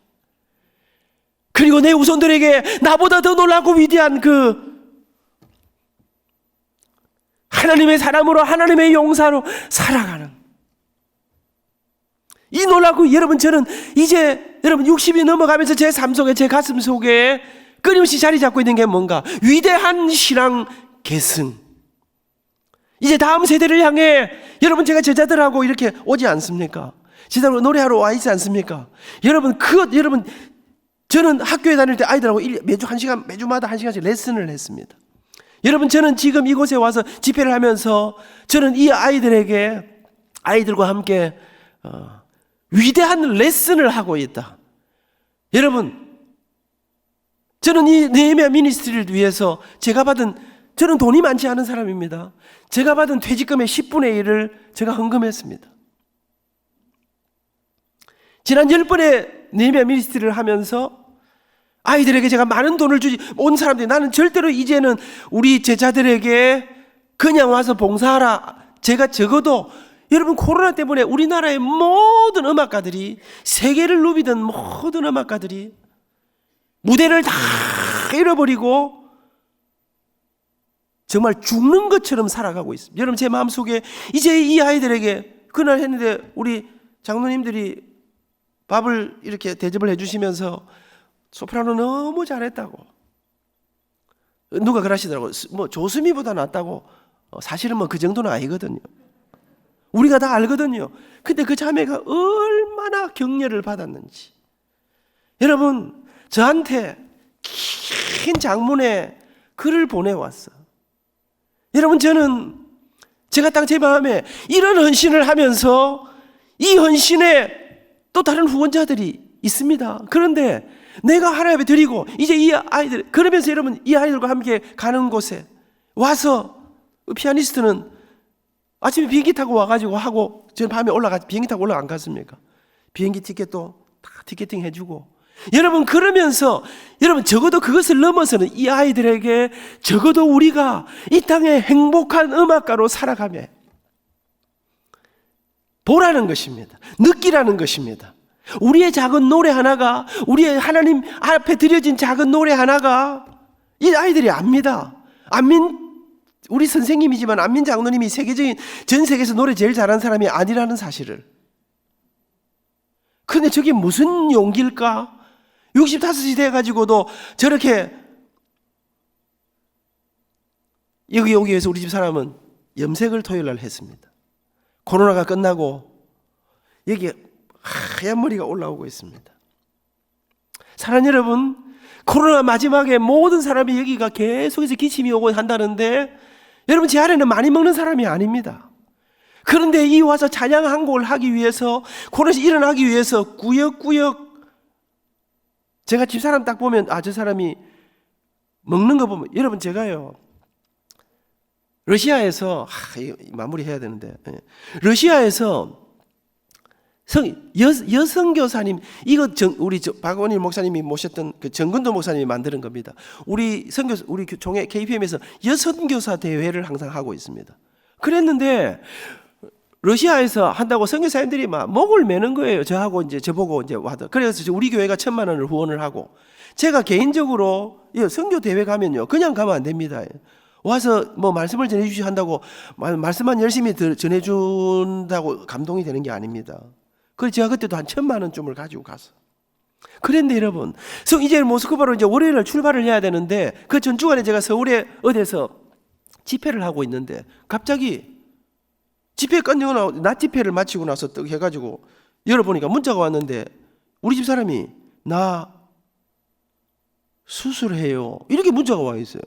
그리고 내 후손들에게 나보다 더 놀라고 위대한 그 하나님의 사람으로 하나님의 용사로 살아가는 이 놀라고 여러분 저는 이제 여러분 60이 넘어가면서 제 삶 속에 제 가슴 속에 끊임없이 자리 잡고 있는 게 뭔가 위대한 신앙 계승. 이제 다음 세대를 향해 여러분 제가 제자들하고 이렇게 오지 않습니까? 제자로 노래하러 와 있지 않습니까? 여러분 저는 학교에 다닐 때 아이들하고 매주마다 1시간씩 레슨을 했습니다. 여러분 저는 지금 이곳에 와서 집회를 하면서 저는 이 아이들과 함께 위대한 레슨을 하고 있다. 여러분 저는 이 네헤미야 미니스트리를 위해서 저는 돈이 많지 않은 사람입니다. 제가 받은 퇴직금의 10분의 1을 제가 헌금했습니다. 지난 10번의 네헤미야 미니스트리를 하면서 아이들에게 제가 많은 돈을 주지 온 사람들이 나는 절대로 이제는 우리 제자들에게 그냥 와서 봉사하라. 제가 적어도 여러분 코로나 때문에 우리나라의 모든 음악가들이 세계를 누비던 모든 음악가들이 무대를 다 잃어버리고 정말 죽는 것처럼 살아가고 있습니다. 여러분 제 마음속에 이제 이 아이들에게 그날 했는데 우리 장로님들이 밥을 이렇게 대접을 해주시면서 소프라노 너무 잘했다고 누가 그러시더라고요. 뭐 조수미보다 낫다고. 사실은 뭐 그 정도는 아니거든요. 우리가 다 알거든요. 근데 그 자매가 얼마나 격려를 받았는지. 여러분 저한테 긴 장문의 글을 보내왔어. 여러분 제가 딱 제 마음에 이런 헌신을 하면서 이 헌신에 또 다른 후원자들이 있습니다. 그런데 내가 하나님 앞에 드리고 이제 이 아이들 그러면서 여러분 이 아이들과 함께 가는 곳에 와서 피아니스트는 아침에 비행기 타고 와가지고 하고 저는 밤에 비행기 타고 올라가 안 갔습니까? 비행기 티켓도 다 티켓팅 해주고 여러분 그러면서 여러분 적어도 그것을 넘어서는 이 아이들에게 적어도 우리가 이 땅에 행복한 음악가로 살아가며 보라는 것입니다. 느끼라는 것입니다. 우리의 작은 노래 하나가 우리의 하나님 앞에 드려진 작은 노래 하나가 이 아이들이 압니다. 우리 선생님이지만 안민 장로님이 세계적인 전 세계에서 노래 제일 잘하는 사람이 아니라는 사실을. 근데 저게 무슨 용기일까? 65이 돼가지고도 저렇게 여기 오기 위해서 우리 집 사람은 염색을 토요일 날 했습니다. 코로나가 끝나고 여기 하얀 머리가 올라오고 있습니다. 사랑하는 여러분, 코로나 마지막에 모든 사람이 여기가 계속해서 기침이 오고 한다는데 여러분 제 아래는 많이 먹는 사람이 아닙니다. 그런데 이 와서 찬양 한 곡을 하기 위해서 코로나에서 일어나기 위해서 꾸역꾸역 제가 집사람 딱 보면 저 사람이 먹는 거 보면 여러분 제가요 러시아에서 마무리해야 되는데 러시아에서 여성교사님 이거 우리 박원일 목사님이 모셨던 그 정근도 목사님이 만드는 겁니다. 우리 종회 KPM에서 여성교사 대회를 항상 하고 있습니다. 그랬는데 러시아에서 한다고 선교사님들이 막 목을 매는 거예요. 저보고 이제 와도. 그래서 우리 교회가 1,000만 원을 후원을 하고 제가 개인적으로 선교 대회 가면요 그냥 가면 안 됩니다. 와서 뭐 말씀을 전해주시 한다고 말씀만 열심히 전해준다고 감동이 되는 게 아닙니다. 그래서 제가 그때도 한 1,000만 원쯤을 가지고 가서 그런데 여러분 이제 모스크바로 이제 월요일날 출발을 해야 되는데 그 전 주간에 제가 서울에 어디서 집회를 하고 있는데 갑자기 집회 끝내고 나서 낮 집회를 마치고 나서 떡 해가지고 열어보니까 문자가 왔는데 우리 집 사람이 나 수술해요 이렇게 문자가 와 있어요.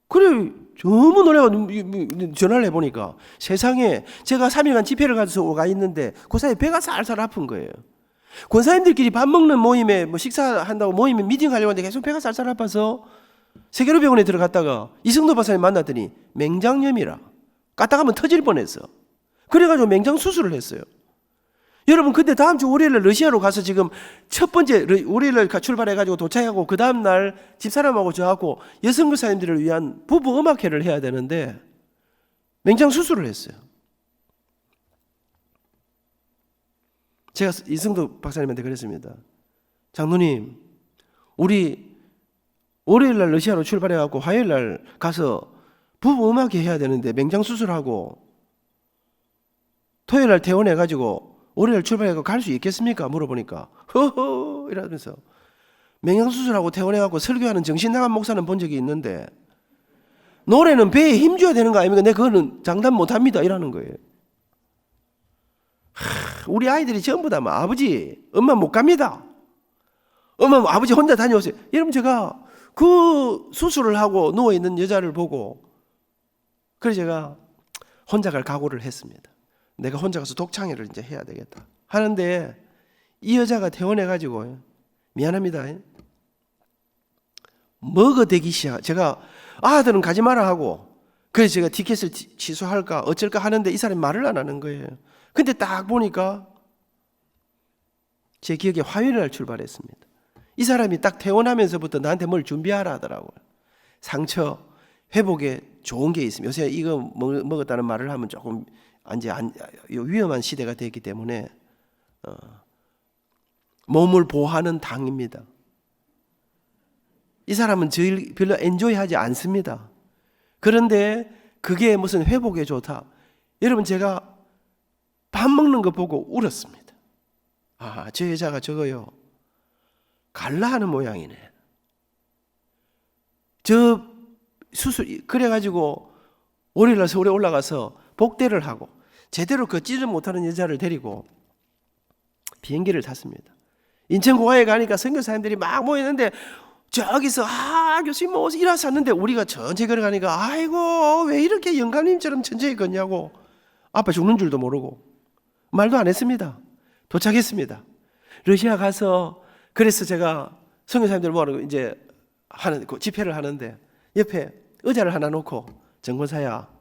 그래 너무 놀라고 전화를 해보니까 세상에 제가 3일간 집회를 가서 가 있는데 그 사이에 배가 살살 아픈 거예요. 권사님들끼리 밥 먹는 모임에 뭐 식사한다고 모임에 미팅하려고 하는데 계속 배가 쌀쌀 아파서 세계로병원에 들어갔다가 이승도 박사님 만났더니 맹장염이라 까딱하면 터질 뻔했어. 그래가지고 맹장 수술을 했어요. 여러분, 근데 다음 주 월요일날 러시아로 가서 지금 첫 번째 월요일날 출발해가지고 도착하고 그 다음날 집사람하고 저하고 여성 교사님들을 위한 부부 음악회를 해야 되는데 맹장 수술을 했어요. 제가 이승도 박사님한테 그랬습니다. 장로님, 우리 월요일날 러시아로 출발해갖고 화요일날 가서 부부 음악회 해야 되는데 맹장 수술하고 토요일날 퇴원해가지고 월요일 출발해서 갈 수 있겠습니까? 물어보니까 허허 이러면서 맹장 수술하고 퇴원해갖고 설교하는 정신 나간 목사는 본 적이 있는데 노래는 배에 힘줘야 되는 거 아닙니까? 내가 그거는 장담 못합니다 이러는 거예요. 우리 아이들이 전부 다 아버지, 엄마 못 갑니다. 엄마, 아버지 혼자 다녀오세요. 여러분, 제가 그 수술을 하고 누워있는 여자를 보고 그래서 제가 혼자 갈 각오를 했습니다. 내가 혼자 가서 독창회를 이제 해야 되겠다 하는데 이 여자가 퇴원해가지고 미안합니다. 먹어대기 시작. 제가 아들은 가지 마라 하고 그래서 제가 티켓을 취소할까 어쩔까 하는데 이 사람이 말을 안 하는 거예요. 근데 딱 보니까 제 기억에 화요일 날 출발했습니다. 이 사람이 딱 퇴원하면서부터 나한테 뭘 준비하라 하더라고요. 상처 회복에 좋은 게 있습니다. 요새 이거 먹었다는 말을 하면 조금 이제 위험한 시대가 됐기 때문에 몸을 보호하는 당입니다. 이 사람은 저희 별로 엔조이하지 않습니다. 그런데 그게 무슨 회복에 좋다. 여러분, 제가 밥 먹는 거 보고 울었습니다. 아, 저 여자가 저거요 갈라 하는 모양이네. 저 수술 그래가지고 월요일날 서울에 올라가서 복대를 하고 제대로 걷지를 못하는 여자를 데리고 비행기를 탔습니다. 인천공항에 가니까 선교사님들이 막 모이는데 저기서 교수님 뭐 일어서 왔는데 우리가 천천히 걸어가니까 아이고 왜 이렇게 영감님처럼 천천히 걷냐고 아빠 죽는 줄도 모르고 말도 안 했습니다. 도착했습니다. 러시아 가서 그래서 제가 선교사님들 모아놓고 이제 하는 집회를 하는데 옆에 의자를 하나 놓고 정권사야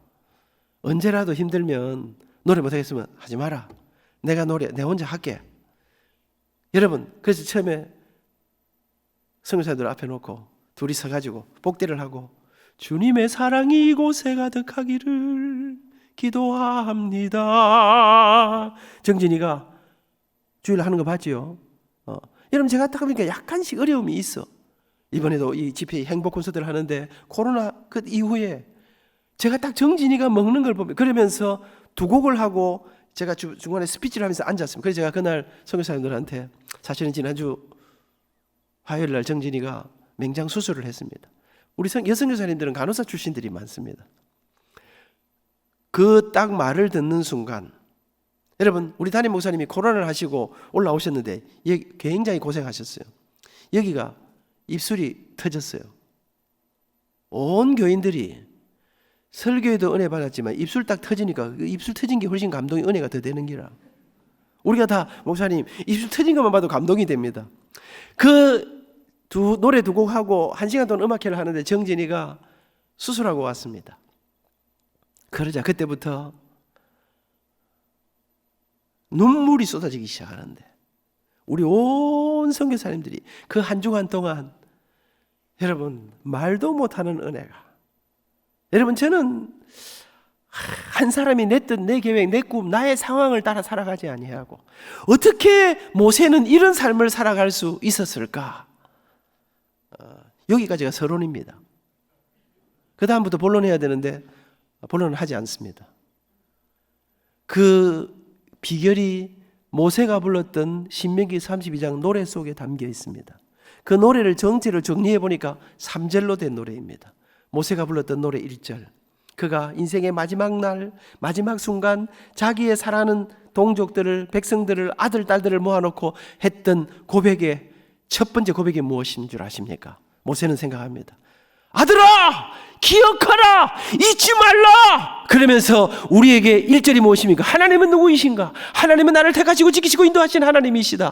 언제라도 힘들면 노래 못하겠으면 하지 마라. 내가 노래 내 혼자 할게. 여러분, 그래서 처음에 선교사님들 앞에 놓고 둘이 서가지고 복대를 하고 주님의 사랑이 이곳에 가득하기를 기도합니다. 정진이가 주일 하는 거 봤지요? 여러분, 제가 딱 보니까 약간씩 어려움이 있어. 이번에도 이 집회 행복 콘서트를 하는데 코로나 그 이후에 제가 딱 정진이가 먹는 걸 보면 그러면서 두 곡을 하고 제가 중간에 스피치를 하면서 앉았습니다. 그래서 제가 그날 선교사님들한테 사실은 지난주 화요일 날 정진이가 맹장 수술을 했습니다. 우리 여성교사님들은 간호사 출신들이 많습니다. 그 딱 말을 듣는 순간 여러분, 우리 담임 목사님이 코로나를 하시고 올라오셨는데 굉장히 고생하셨어요. 여기가 입술이 터졌어요. 온 교인들이 설교에도 은혜 받았지만 입술 딱 터지니까 그 입술 터진 게 훨씬 감동이 은혜가 더 되는 기라. 우리가 다 목사님 입술 터진 것만 봐도 감동이 됩니다. 그 노래 두 곡 하고 1시간 동안 음악회를 하는데 정진이가 수술하고 왔습니다. 그러자 그때부터 눈물이 쏟아지기 시작하는데 우리 온 선교사님들이 그 한 주간 동안 여러분 말도 못하는 은혜가 여러분 저는 한 사람이 내 뜻, 내 계획, 내 꿈, 나의 상황을 따라 살아가지 아니하고 어떻게 모세는 이런 삶을 살아갈 수 있었을까? 여기까지가 서론입니다. 그 다음부터 본론해야 되는데 본론은 하지 않습니다. 그 비결이 모세가 불렀던 신명기 32장 노래 속에 담겨 있습니다. 그 노래를 정체를 정리해 보니까 3절로 된 노래입니다. 모세가 불렀던 노래 1절. 그가 인생의 마지막 날, 마지막 순간 자기의 사랑하는 동족들을, 백성들을, 아들, 딸들을 모아놓고 했던 고백의 첫 번째 고백이 무엇인 줄 아십니까? 모세는 생각합니다. 아들아! 기억하라! 잊지 말라! 그러면서 우리에게 1절이 무엇입니까? 하나님은 누구이신가? 하나님은 나를 택하시고 지키시고 인도하신 하나님이시다.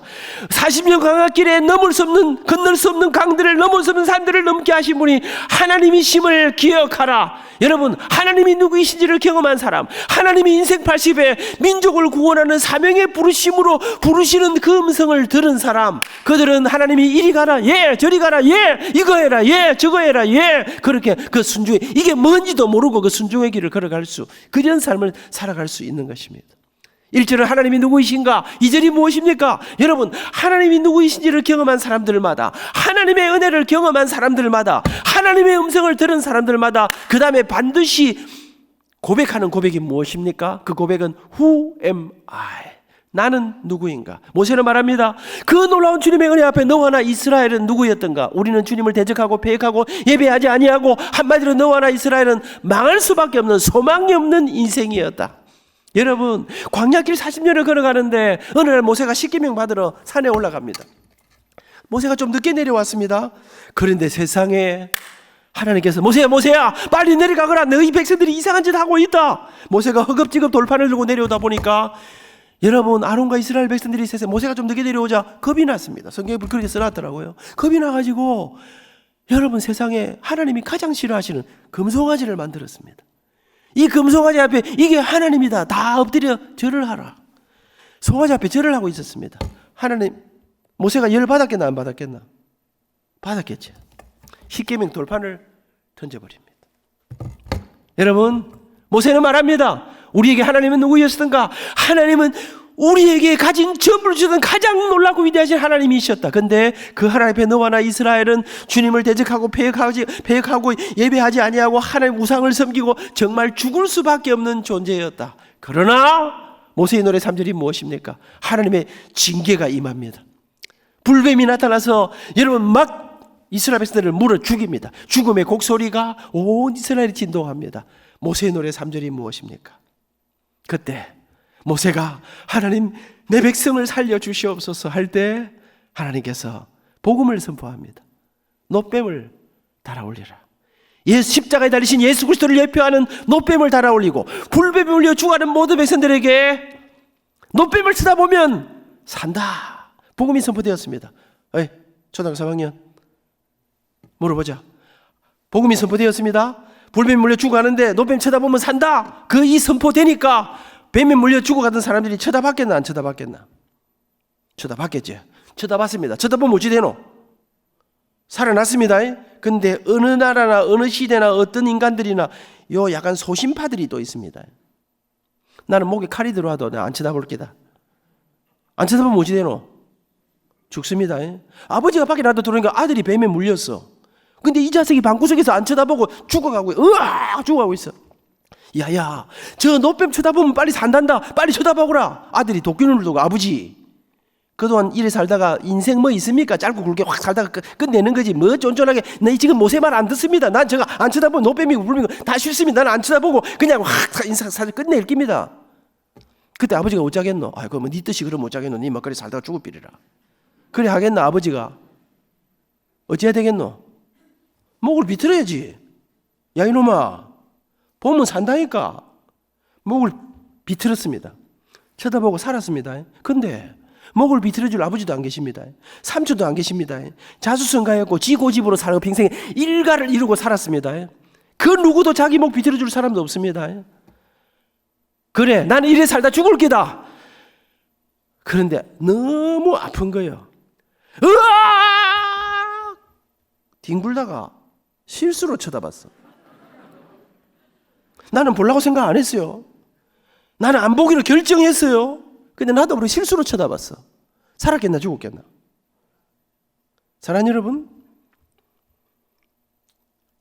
40년 광야길에 건널 수 없는 강들을, 넘을 수 없는 산들을 넘게 하신 분이 하나님이심을 기억하라. 여러분, 하나님이 누구이신지를 경험한 사람, 하나님이 인생 80에 민족을 구원하는 사명의 부르심으로 부르시는 그 음성을 들은 사람, 그들은 하나님이 이리 가라, 예, 저리 가라, 예, 이거 해라, 예, 저거 해라, 예, 그렇게 그 순종의, 이게 뭔지도 모르고 그 순종의 길을 걸어갈 수, 그런 삶을 살아갈 수 있는 것입니다. 1절은 하나님이 누구이신가? 2절이 무엇입니까? 여러분, 하나님이 누구이신지를 경험한 사람들마다, 하나님의 은혜를 경험한 사람들마다, 하나님의 음성을 들은 사람들마다 그 다음에 반드시 고백하는 고백이 무엇입니까? 그 고백은 Who am I? 나는 누구인가? 모세는 말합니다. 그 놀라운 주님의 은혜 앞에 너와 나 이스라엘은 누구였던가? 우리는 주님을 대적하고 배역하고 예배하지 아니하고, 한마디로 너와 나 이스라엘은 망할 수밖에 없는, 소망이 없는 인생이었다. 여러분, 광야길 40년을 걸어가는데 어느 날 모세가 십계명 받으러 산에 올라갑니다. 모세가 좀 늦게 내려왔습니다. 그런데 세상에 하나님께서 모세야 빨리 내려가거라, 너희 백성들이 이상한 짓 하고 있다. 모세가 허겁지겁 돌판을 들고 내려오다 보니까 여러분, 아론과 이스라엘 백성들이 세상에 모세가 좀 늦게 내려오자 겁이 났습니다. 성경에 그렇게 써놨더라고요. 겁이 나가지고 여러분, 세상에 하나님이 가장 싫어하시는 금송아지를 만들었습니다. 이 금송아지 앞에 이게 하나님이다, 다 엎드려 절을 하라. 송아지 앞에 절을 하고 있었습니다. 하나님, 모세가 열 받았겠나 안 받았겠나? 받았겠죠. 십계명 돌판을 던져버립니다. 여러분, 모세는 말합니다. 우리에게 하나님은 누구였던가? 하나님은 우리에게 가진 전부를 주던 가장 놀라고 위대하신 하나님이셨다. 근데 그 하나님 앞에 너와 나 이스라엘은 주님을 대적하고 배역하고 예배하지 아니하고 하나님 우상을 섬기고 정말 죽을 수밖에 없는 존재였다. 그러나 모세의 노래 3절이 무엇입니까? 하나님의 징계가 임합니다. 불뱀이 나타나서 여러분 막 이스라엘 백성들을 물어 죽입니다. 죽음의 곡소리가 온 이스라엘이 진동합니다. 모세의 노래 3절이 무엇입니까? 그때 모세가 하나님 내 백성을 살려주시옵소서 할 때 하나님께서 복음을 선포합니다. 노뱀을 달아올리라. 십자가에 달리신 예수 그리스도를 예표하는 노뱀을 달아올리고 불뱀에 물려 죽어가는 모든 백성들에게 노뱀을 쳐다보면 산다. 복음이 선포되었습니다. 초등학교 3학년 물어보자. 복음이 선포되었습니다. 불뱀에 물려 죽어가는데 노뱀 쳐다보면 산다. 그 이 선포되니까 뱀에 물려 죽어가던 사람들이 쳐다봤겠나 안 쳐다봤겠나? 쳐다봤겠지. 쳐다봤습니다. 쳐다보면 어찌 되노? 살아났습니다. 근데 어느 나라나 어느 시대나 어떤 인간들이나 요 약간 소심파들이 또 있습니다. 나는 목에 칼이 들어와도 내가 안 쳐다볼 게다. 안 쳐다보면 어찌 되노? 죽습니다. 아버지가 밖에 나도 들어오니까 아들이 뱀에 물렸어. 근데 이 자식이 방구석에서 안 쳐다보고 죽어가고 죽어가고 있어. 야야, 저 노뱀 쳐다보면 빨리 산단다. 빨리 쳐다보거라. 아들이 도끼눈을 두고 아버지, 그동안 이래 살다가 인생 뭐 있습니까? 짧고 굵게 확 살다가 끝내는 거지. 뭐 쫀쫀하게. 나 지금 모세 말 안 듣습니다. 난 저거 안 쳐다보고 노뱀이고 불뱀이고 다 싫습니다. 나는 안 쳐다보고 그냥 확 인생 사실 끝낼 깁니다. 그때 아버지가 어쩌겠노? 아이고 뭐 네 뜻이 그러면 어쩌겠노? 네 막걸리 살다가 죽을 비리라. 그래 하겠나 아버지가? 어찌해야 되겠노? 목을 비틀어야지. 야 이놈아, 보면 산다니까. 목을 비틀었습니다. 쳐다보고 살았습니다. 근데 목을 비틀어줄 아버지도 안 계십니다. 삼촌도 안 계십니다. 자수성가했고 지고집으로 살고 평생에 일가를 이루고 살았습니다. 그 누구도 자기 목 비틀어줄 사람도 없습니다. 그래, 나는 이래 살다 죽을 게다. 그런데 너무 아픈 거예요. 으악! 뒹굴다가 실수로 쳐다봤어. 나는 보려고 생각 안 했어요. 나는 안 보기로 결정했어요. 근데 나도 모르게 실수로 쳐다봤어. 살았겠나 죽었겠나? 사랑하는 여러분,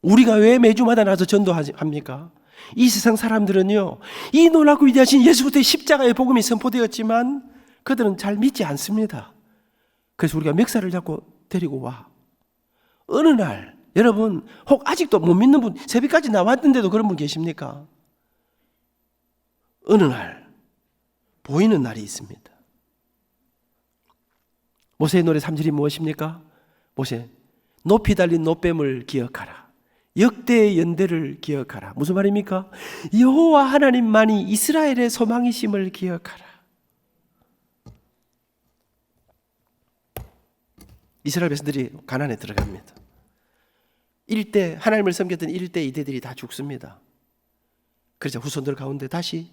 우리가 왜 매주마다 나서 전도합니까? 이 세상 사람들은요, 이 놀랍고 위대하신 예수 그리스도의 십자가의 복음이 선포되었지만 그들은 잘 믿지 않습니다. 그래서 우리가 멱살을 잡고 데리고 와. 어느 날 여러분, 혹 아직도 못 믿는 분, 새벽까지 나왔는데도 그런 분 계십니까? 어느 날 보이는 날이 있습니다. 모세의 노래 3절이 무엇입니까? 모세, 높이 달린 노뱀을 기억하라. 역대의 연대를 기억하라. 무슨 말입니까? 여호와 하나님만이 이스라엘의 소망이심을 기억하라. 이스라엘 백성들이 가나안에 들어갑니다. 일대 하나님을 섬겼던 1대 2대들이 다 죽습니다. 그래서 후손들 가운데 다시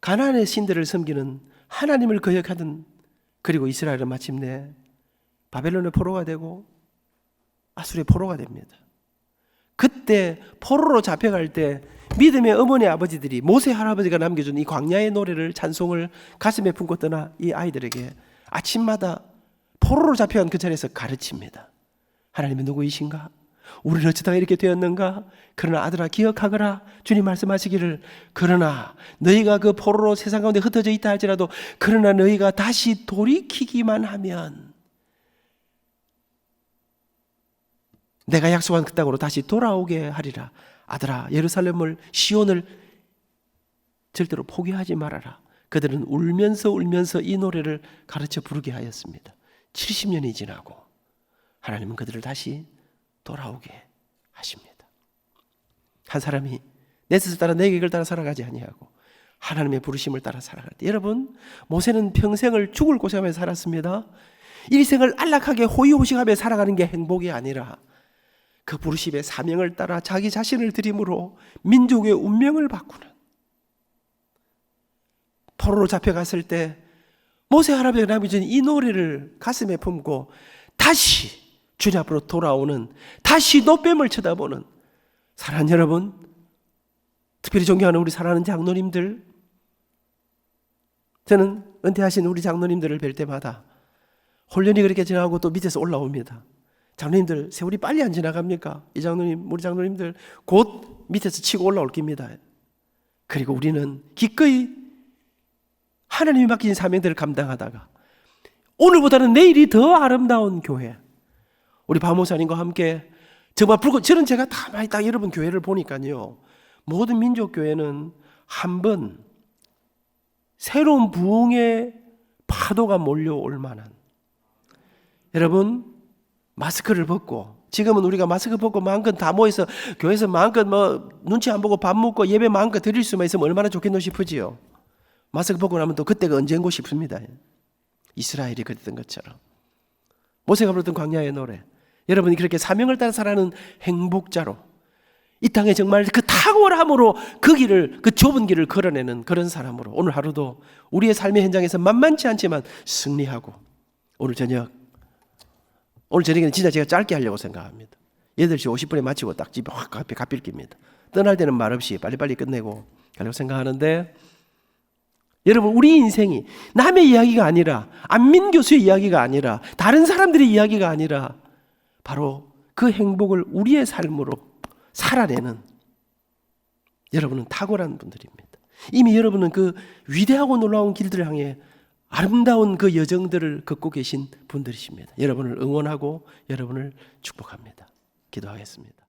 가나안의 신들을 섬기는 하나님을 거역하던, 그리고 이스라엘은 마침내 바벨론의 포로가 되고 아수르의 포로가 됩니다. 그때 포로로 잡혀갈 때 믿음의 어머니 아버지들이, 모세 할아버지가 남겨준 이 광야의 노래를, 찬송을 가슴에 품고 떠나 이 아이들에게 아침마다 포로로 잡혀간 그 자리에서 가르칩니다. 하나님은 누구이신가? 우리는 어쩌다가 이렇게 되었는가? 그러나 아들아 기억하거라. 주님 말씀하시기를, 그러나 너희가 그 포로로 세상 가운데 흩어져 있다 할지라도, 그러나 너희가 다시 돌이키기만 하면 내가 약속한 그 땅으로 다시 돌아오게 하리라. 아들아, 예루살렘을, 시온을 절대로 포기하지 말아라. 그들은 울면서 이 노래를 가르쳐 부르게 하였습니다. 70년이 지나고 하나님은 그들을 다시 돌아오게 하십니다. 한 사람이 내 뜻을 따라 내 계획을 따라 살아가지 아니하고 하나님의 부르심을 따라 살아갈 때, 여러분, 모세는 평생을 죽을 고생하면서 살았습니다. 일생을 안락하게 호의호식하며 살아가는 게 행복이 아니라 그 부르심의 사명을 따라 자기 자신을 드림으로 민족의 운명을 바꾸는, 포로로 잡혀갔을 때 모세 할아버지가 남겨준 이 노래를 가슴에 품고 다시 주님 앞으로 돌아오는, 다시 노뱀을 쳐다보는 사랑하는 여러분, 특별히 존경하는 우리 사랑하는 장로님들, 저는 은퇴하신 우리 장로님들을 뵐 때마다 혼련이 그렇게 지나고 또 밑에서 올라옵니다. 장로님들 세월이 빨리 안 지나갑니까? 이 장로님, 우리 장로님들 곧 밑에서 치고 올라올 겁니다. 그리고 우리는 기꺼이 하나님이 맡긴 사명들을 감당하다가 오늘보다는 내일이 더 아름다운 교회, 우리 바모사님과 함께 정말 저는 제가 다 많이 딱 여러분 교회를 보니까요, 모든 민족교회는 한 번 새로운 부흥의 파도가 몰려올 만한, 여러분 마스크를 벗고, 지금은 우리가 마스크 벗고 마음껏 다 모여서 교회에서 마음껏 눈치 안 보고 밥 먹고 예배 마음껏 드릴 수만 있으면 얼마나 좋겠노 싶으지요. 마스크 벗고 나면 또 그때가 언젠고 싶습니다. 이스라엘이 그랬던 것처럼, 모세가 불렀던 광야의 노래, 여러분이 그렇게 사명을 따라 살아가는 행복자로 이 땅에 정말 그 탁월함으로 그 길을, 그 좁은 길을 걸어내는 그런 사람으로 오늘 하루도 우리의 삶의 현장에서 만만치 않지만 승리하고, 오늘 저녁에는 진짜 제가 짧게 하려고 생각합니다. 8시 50분에 마치고 딱 집에 확 갚일 겁니다. 떠날 때는 말없이 빨리빨리 끝내고 가려고 생각하는데, 여러분, 우리 인생이 남의 이야기가 아니라, 안민 교수의 이야기가 아니라, 다른 사람들의 이야기가 아니라 바로 그 행복을 우리의 삶으로 살아내는 여러분은 탁월한 분들입니다. 이미 여러분은 그 위대하고 놀라운 길들을 향해 아름다운 그 여정들을 걷고 계신 분들이십니다. 여러분을 응원하고 여러분을 축복합니다. 기도하겠습니다.